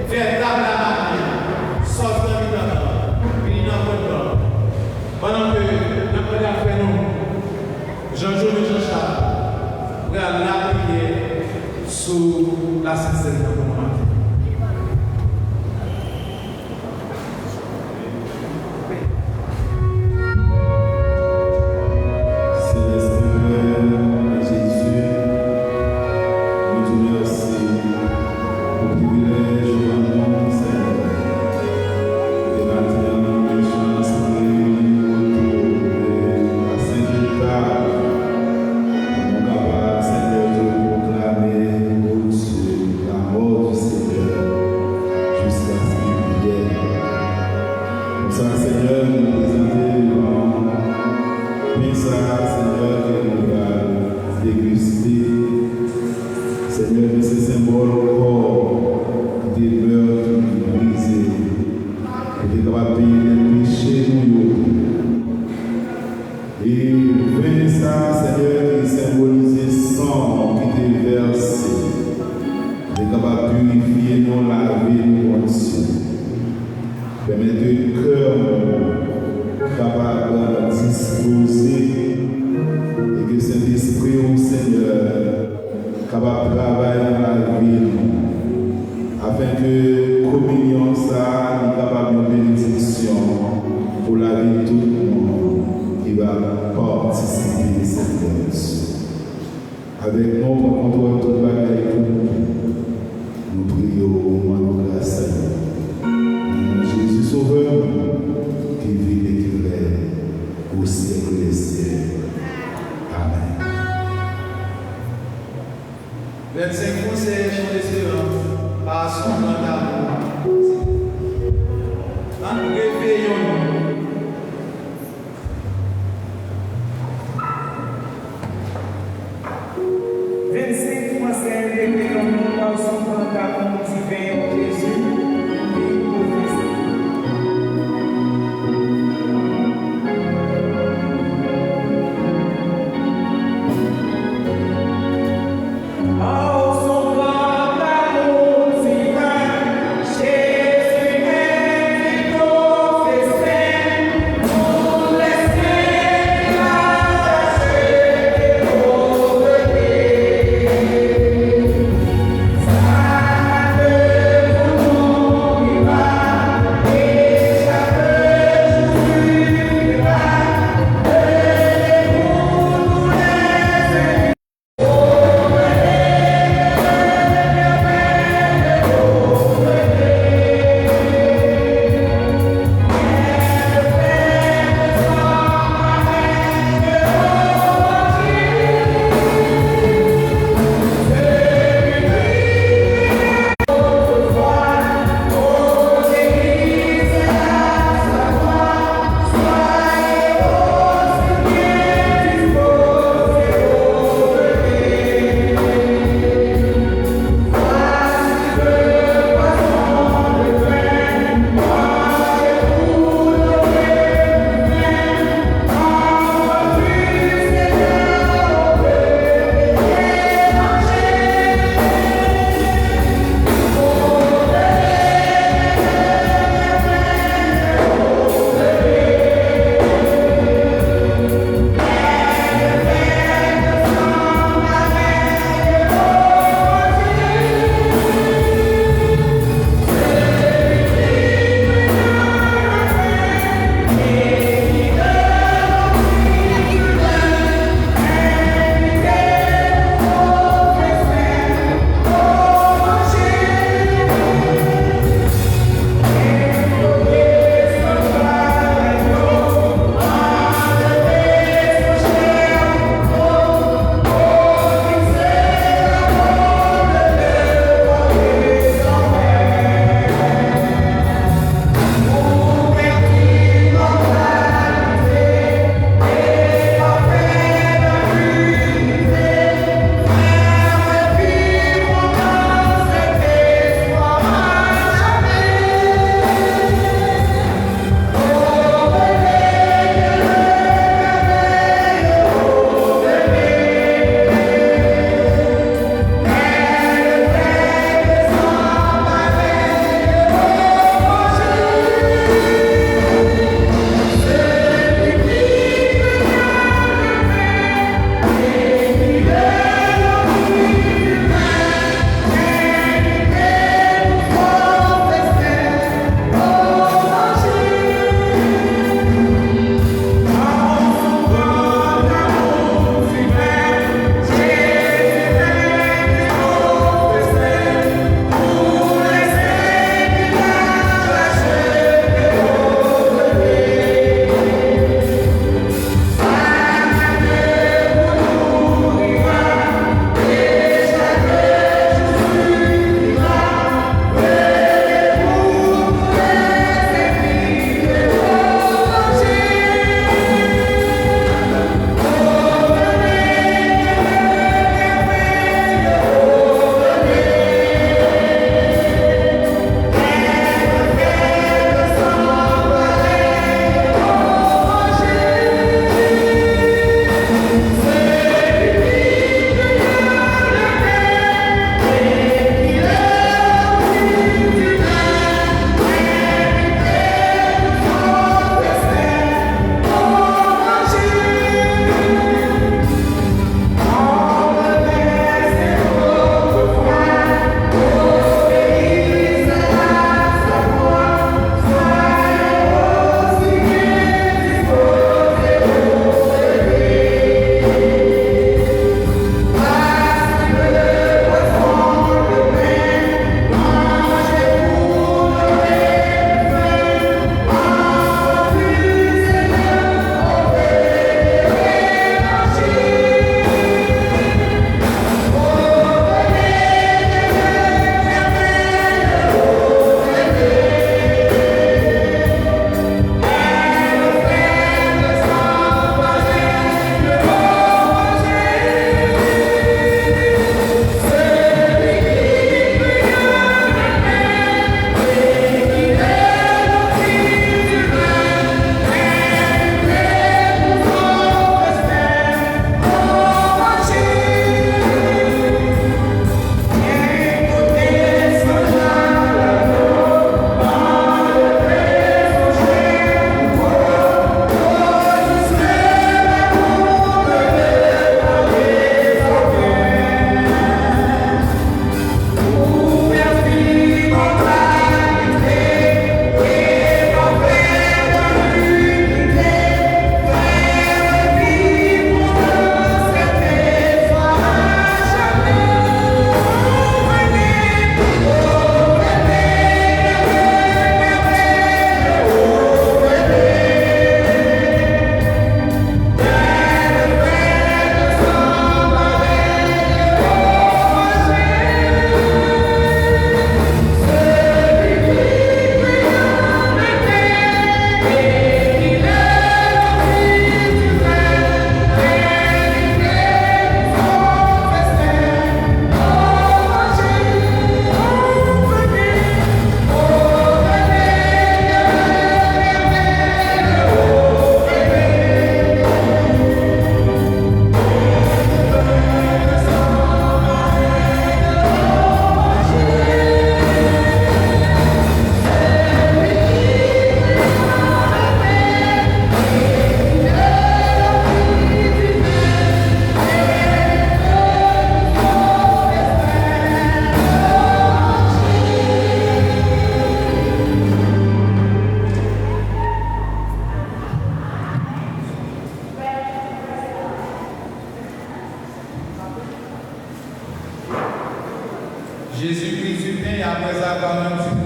véritable la matin, sortir dans le temps, puis dans le point de blanc. Pendant que nous avons fait nous. Jean-Jean et Jean-Charles, regarde la prière sous la Sainte Seine de mon matin. que communion ça est capable de bénédiction pour la vie de tout le monde qui va participer de cette bénédiction. Avec nous, on contrôle tout le bagage pour nous. Nous prions au nom de grâce à nous. Jésus Sauveur, qui vit et qui règne au siècle des siècles. Amen. 25 conseils, chants d'espérance, par son grand amour. En réveillons-nous. Par son grand amour divin, Jésus, et prophétie. Par son grand amour divin,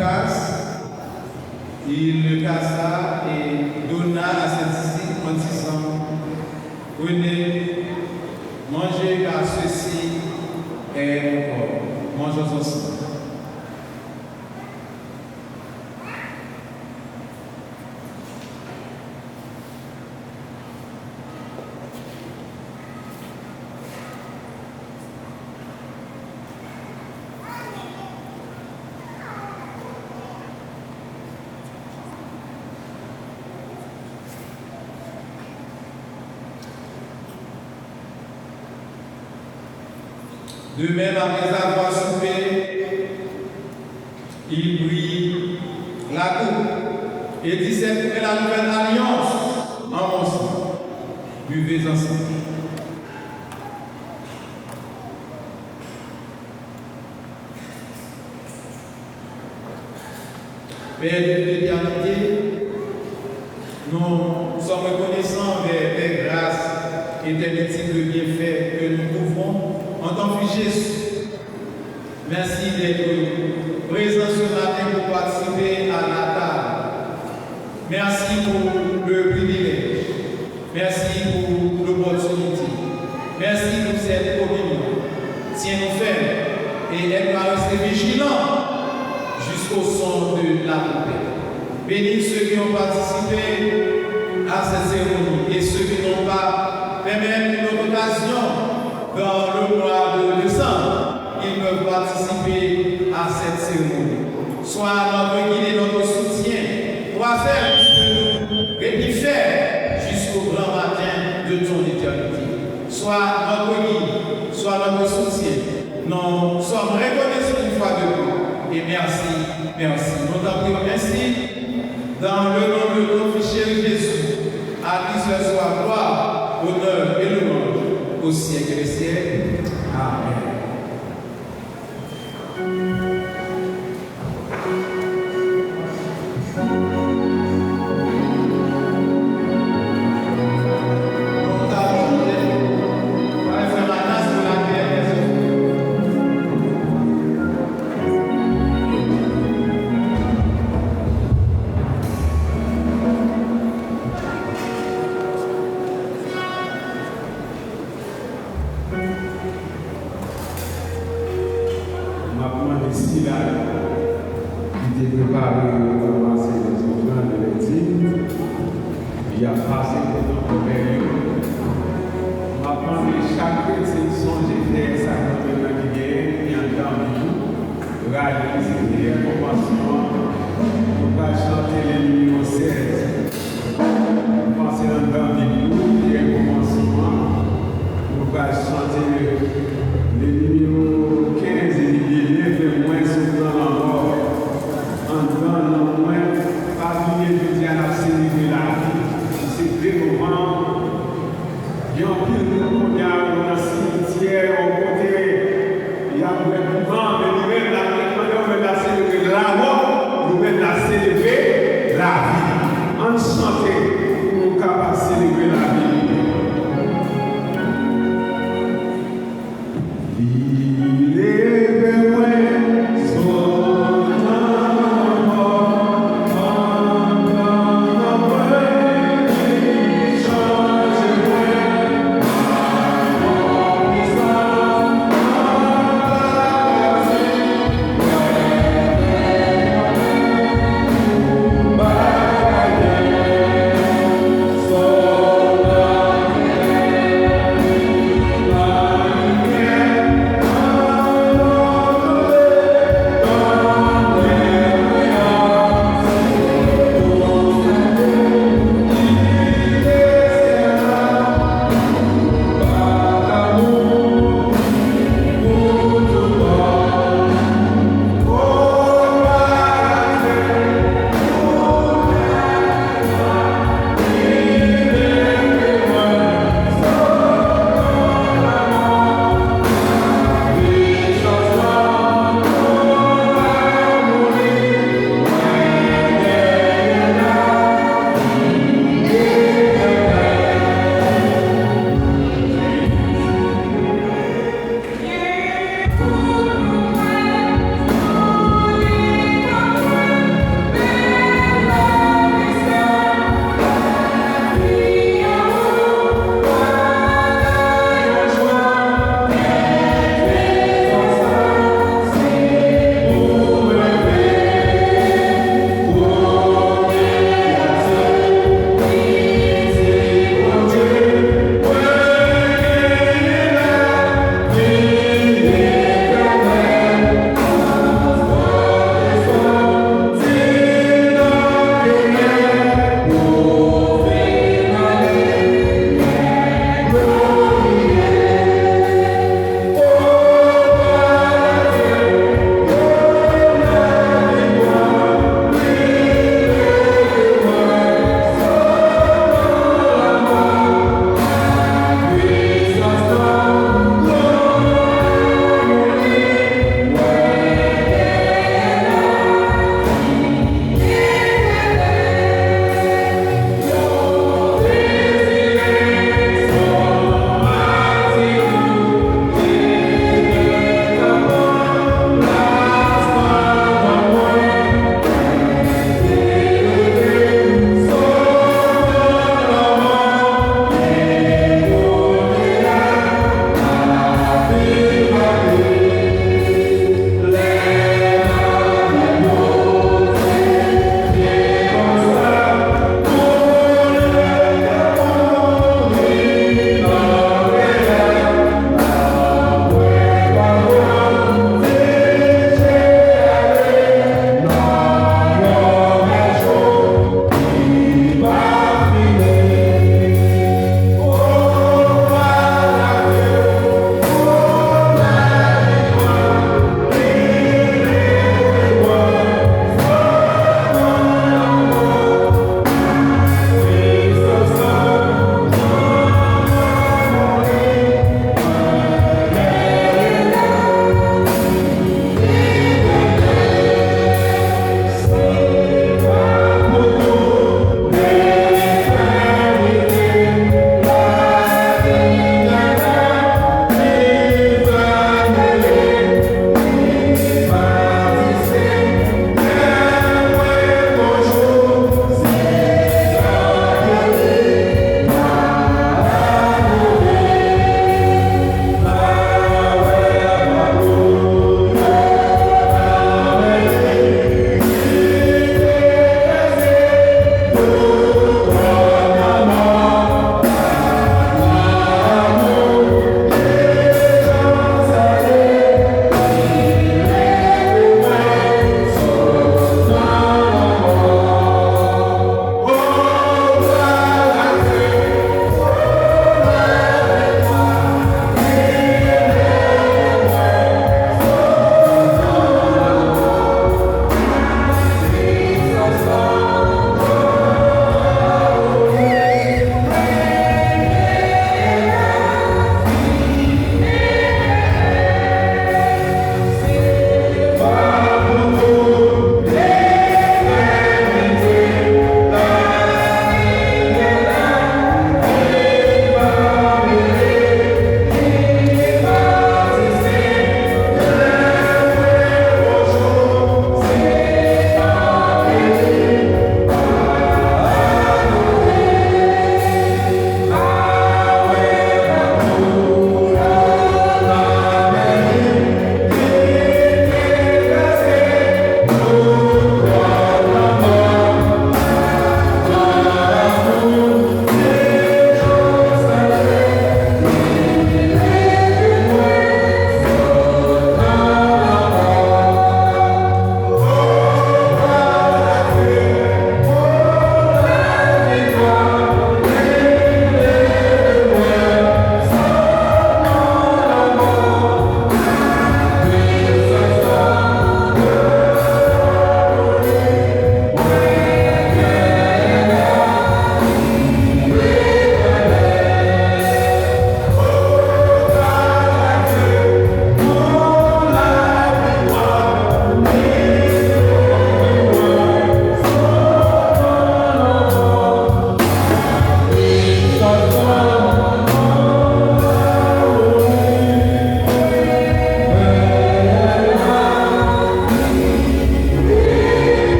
grâce, il le cassa et donna à ses disciples en disant, prenez, mangez car ceci est mon corps. Mangeons ensemble. De même, après avoir soupé, il prit la coupe et dit, c'est la nouvelle alliance en mon sang. Buvez ensemble. Père de l'éternité, nous sommes reconnaissants des grâces et des multiples bienfaits que nous pouvons en tant que Jésus. Merci d'être présent ce matin pour participer à la table. Merci pour le privilège. Merci pour l'opportunité. Merci pour cette communion. Tiens-nous fermes et aide-nous à rester vigilants jusqu'au son de la trompette. Bénis ceux qui ont participé à cette cérémonie et ceux qui n'ont pas, permettent une autre occasion dans le mois de décembre, ils peuvent participer à cette cérémonie. Sois notre guide et notre soutien pour faire de nous rédifer jusqu'au grand matin de ton éternité. Sois notre guide, sois notre soutien. Nous sommes reconnaissants une fois de plus. Et merci, merci. Nous t'en prions, merci. Dans le nom de notre Fils Jésus, à qui ce soit gloire, honneur et louange au siècle des siècles. Amen. La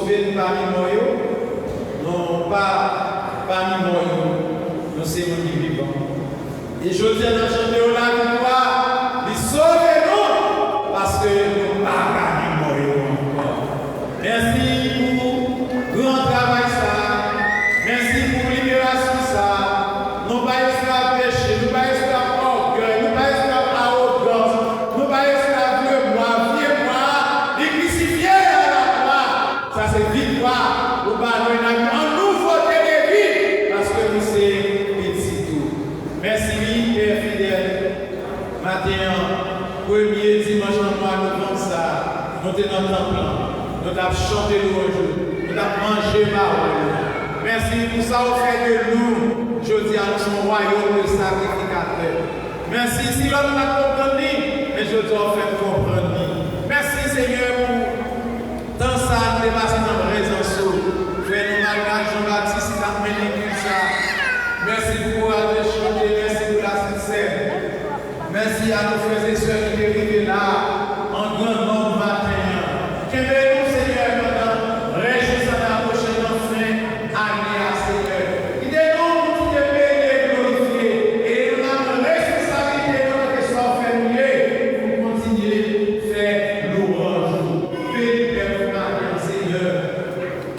sauver parmi nous, non pas parmi nous, nous sommes vivants. Et je dis à la chambre là, victoire, il sauve nous parce que nous ne sommes pas parmi nous encore. Merci pour grand travail ça. Merci pour libération ça. Nous ne pas esclaves péché, nous ne pas esclaves orgueil, nous ne pas esclaves arrogance, nous ne pas esclaves moi, les crucifiés à la croix. Ça c'est victoire. Nous parlons en nouveauté de vie parce que nous sommes petits tout. Merci Père fidèle. Matin, premier dimanche en mois de novembre ça, nous sommes dans le temple. Nous avons chanté louange, nous avons mangé parole. Merci pour ça, au fait de nous. Je dis à nous, son royaume de sacrificateur. Merci si l'on a compris, mais je dois faire comprendre. Merci Seigneur pour dans ça, nous dépassons dans la présence. Frère Margaret Jean-Baptiste, qui a mené tout ça. Merci pour la chanter, merci pour la sincère. Merci à nos frères et sœurs qui sont arrivés là, en grand nombre matin. Que nous, Seigneur, maintenant, réjouissons la prochaine fin année, Seigneur. Il est nous qui te bénir, glorifier. Et nous avons la responsabilité de notre histoire familier pour continuer à faire louange. Bénis Père Marie, Seigneur.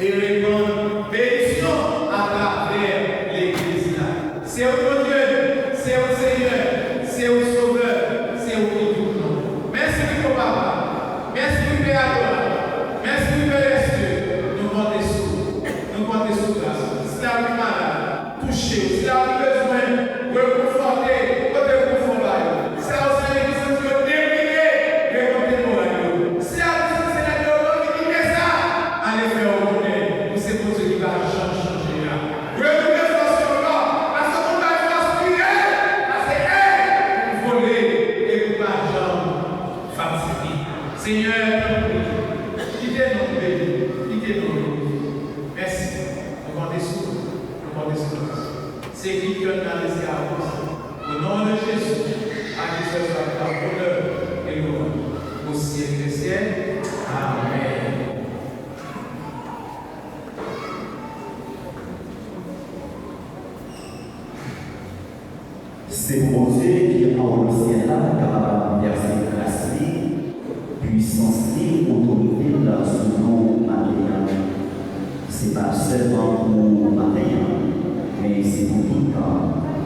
Et répondre bénédiction à travers l'Église. C'est au Dieu, c'est au Seigneur, c'est au Sauveur, c'est au tout. Merci pour Papa. Merci pour Père. Merci pour les cieux. Nous comptons sous. Nous comptons sous grâce. Si tu as un malade, touché, si tu as un besoin, reconforter, reconforter. Si tu as un Seigneur qui se terminé, reconforter. Si tu as un Seigneur qui dit ça, allez faire au monde. Nous c'est pour ceux qui va changer. Reconnaissez parce que vous avez transpiré, parce que vous volez et vous n'avez jamais fatigué. Seigneur, quittez-nous, quittez-nous. Merci. Nous comptons sur nous. C'est qui donne dans les esclaves. Au nom de Jésus, à Jésus soit la honneur et gloire au siècle des siècles. Amen. C'est mon Dieu qui en le ciel là, capable de verser grâce, puissance et autorité dans son nom matin. Ce n'est pas seulement pour matin, mais c'est pour tout le temps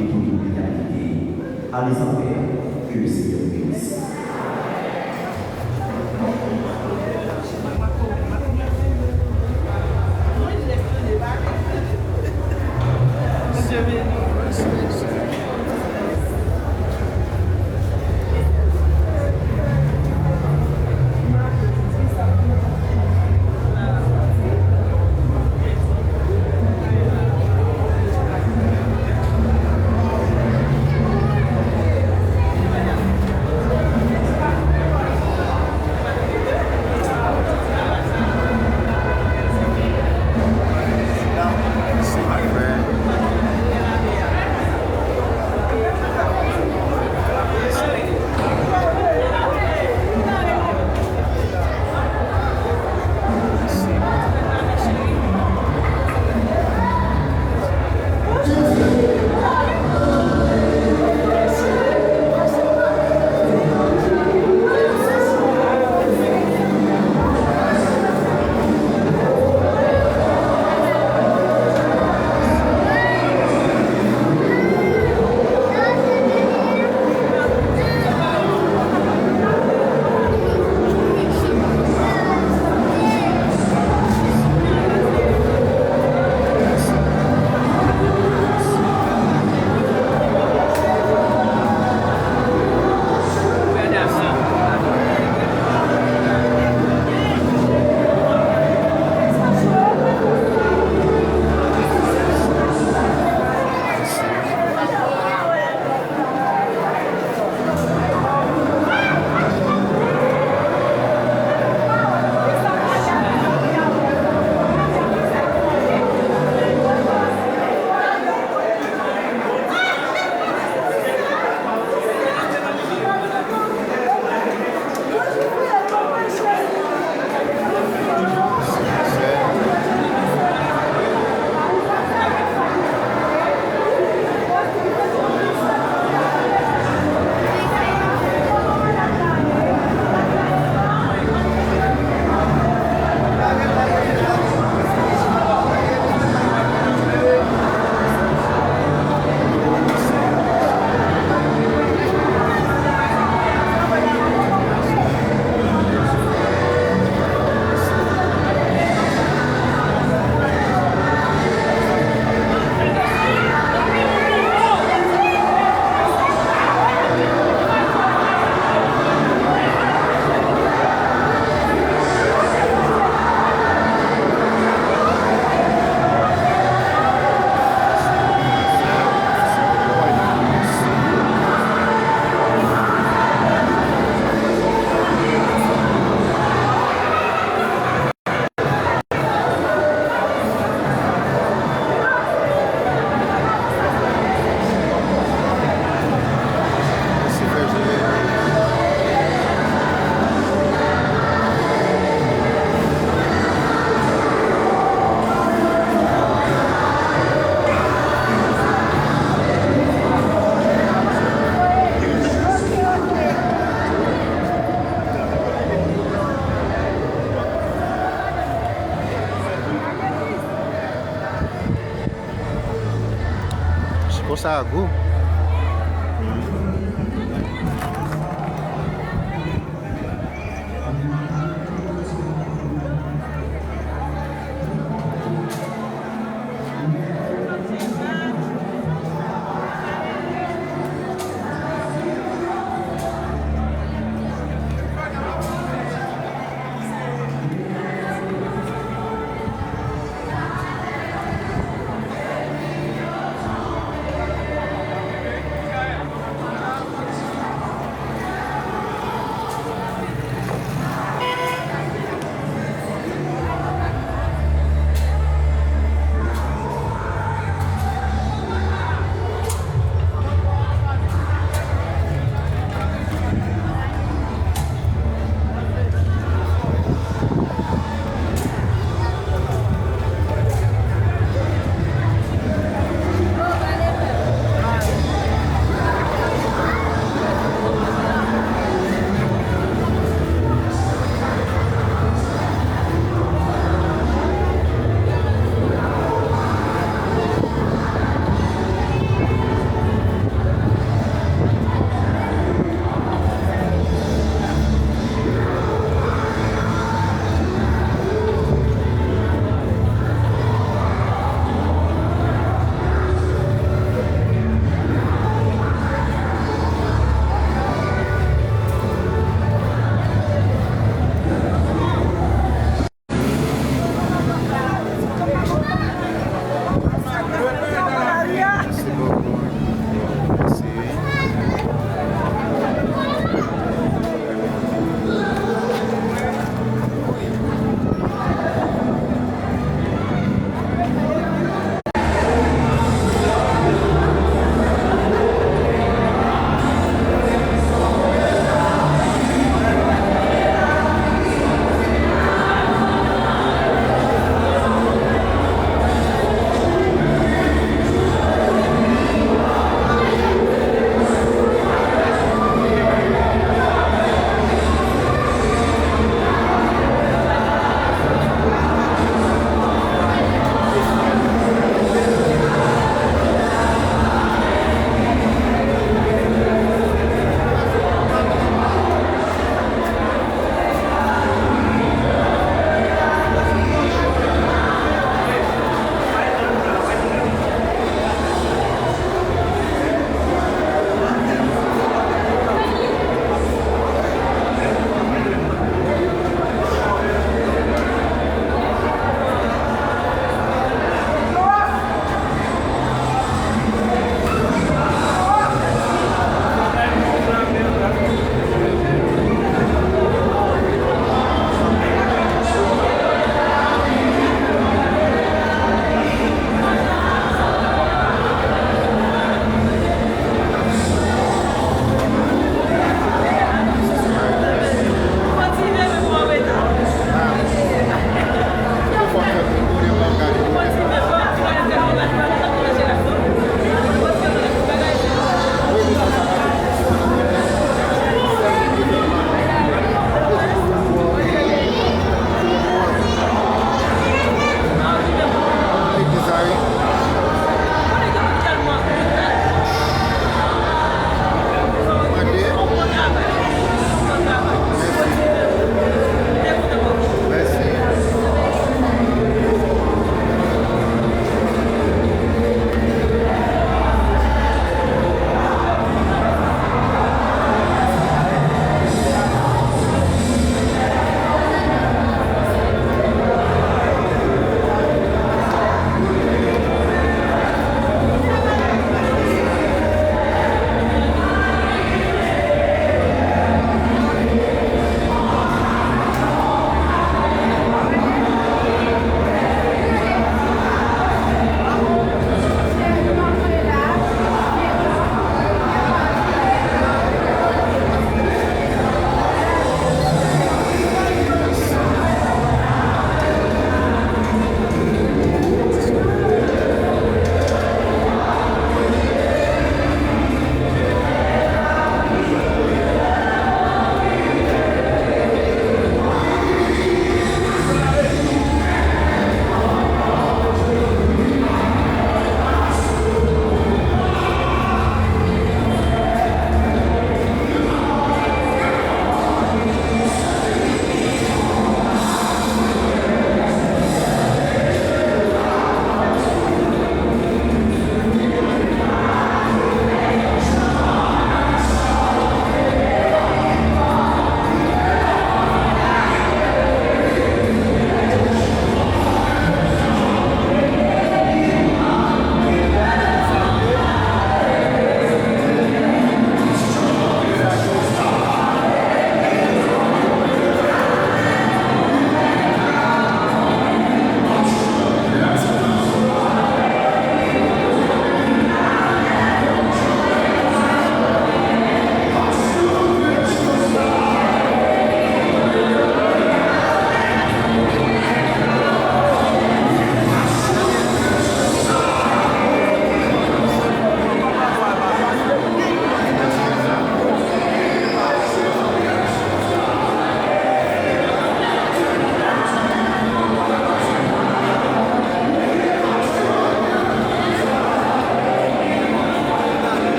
et pour toute l'éternité. Allez en paix, que le Seigneur bénisse. Osago.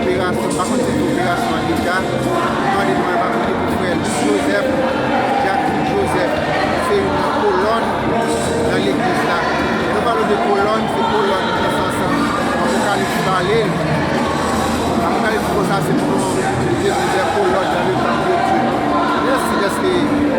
opération, par contre c'est une opération en l'État. Nous allons évacuer pour frère Joseph, Jacques Joseph. C'est une colonne dans l'église là. Nous parlons de colonne, c'est colonne qui est ensemble. Apocalypse parlé. Apocalypse pour ça, c'est pour des colonnes dans le temple de Dieu. Merci d'être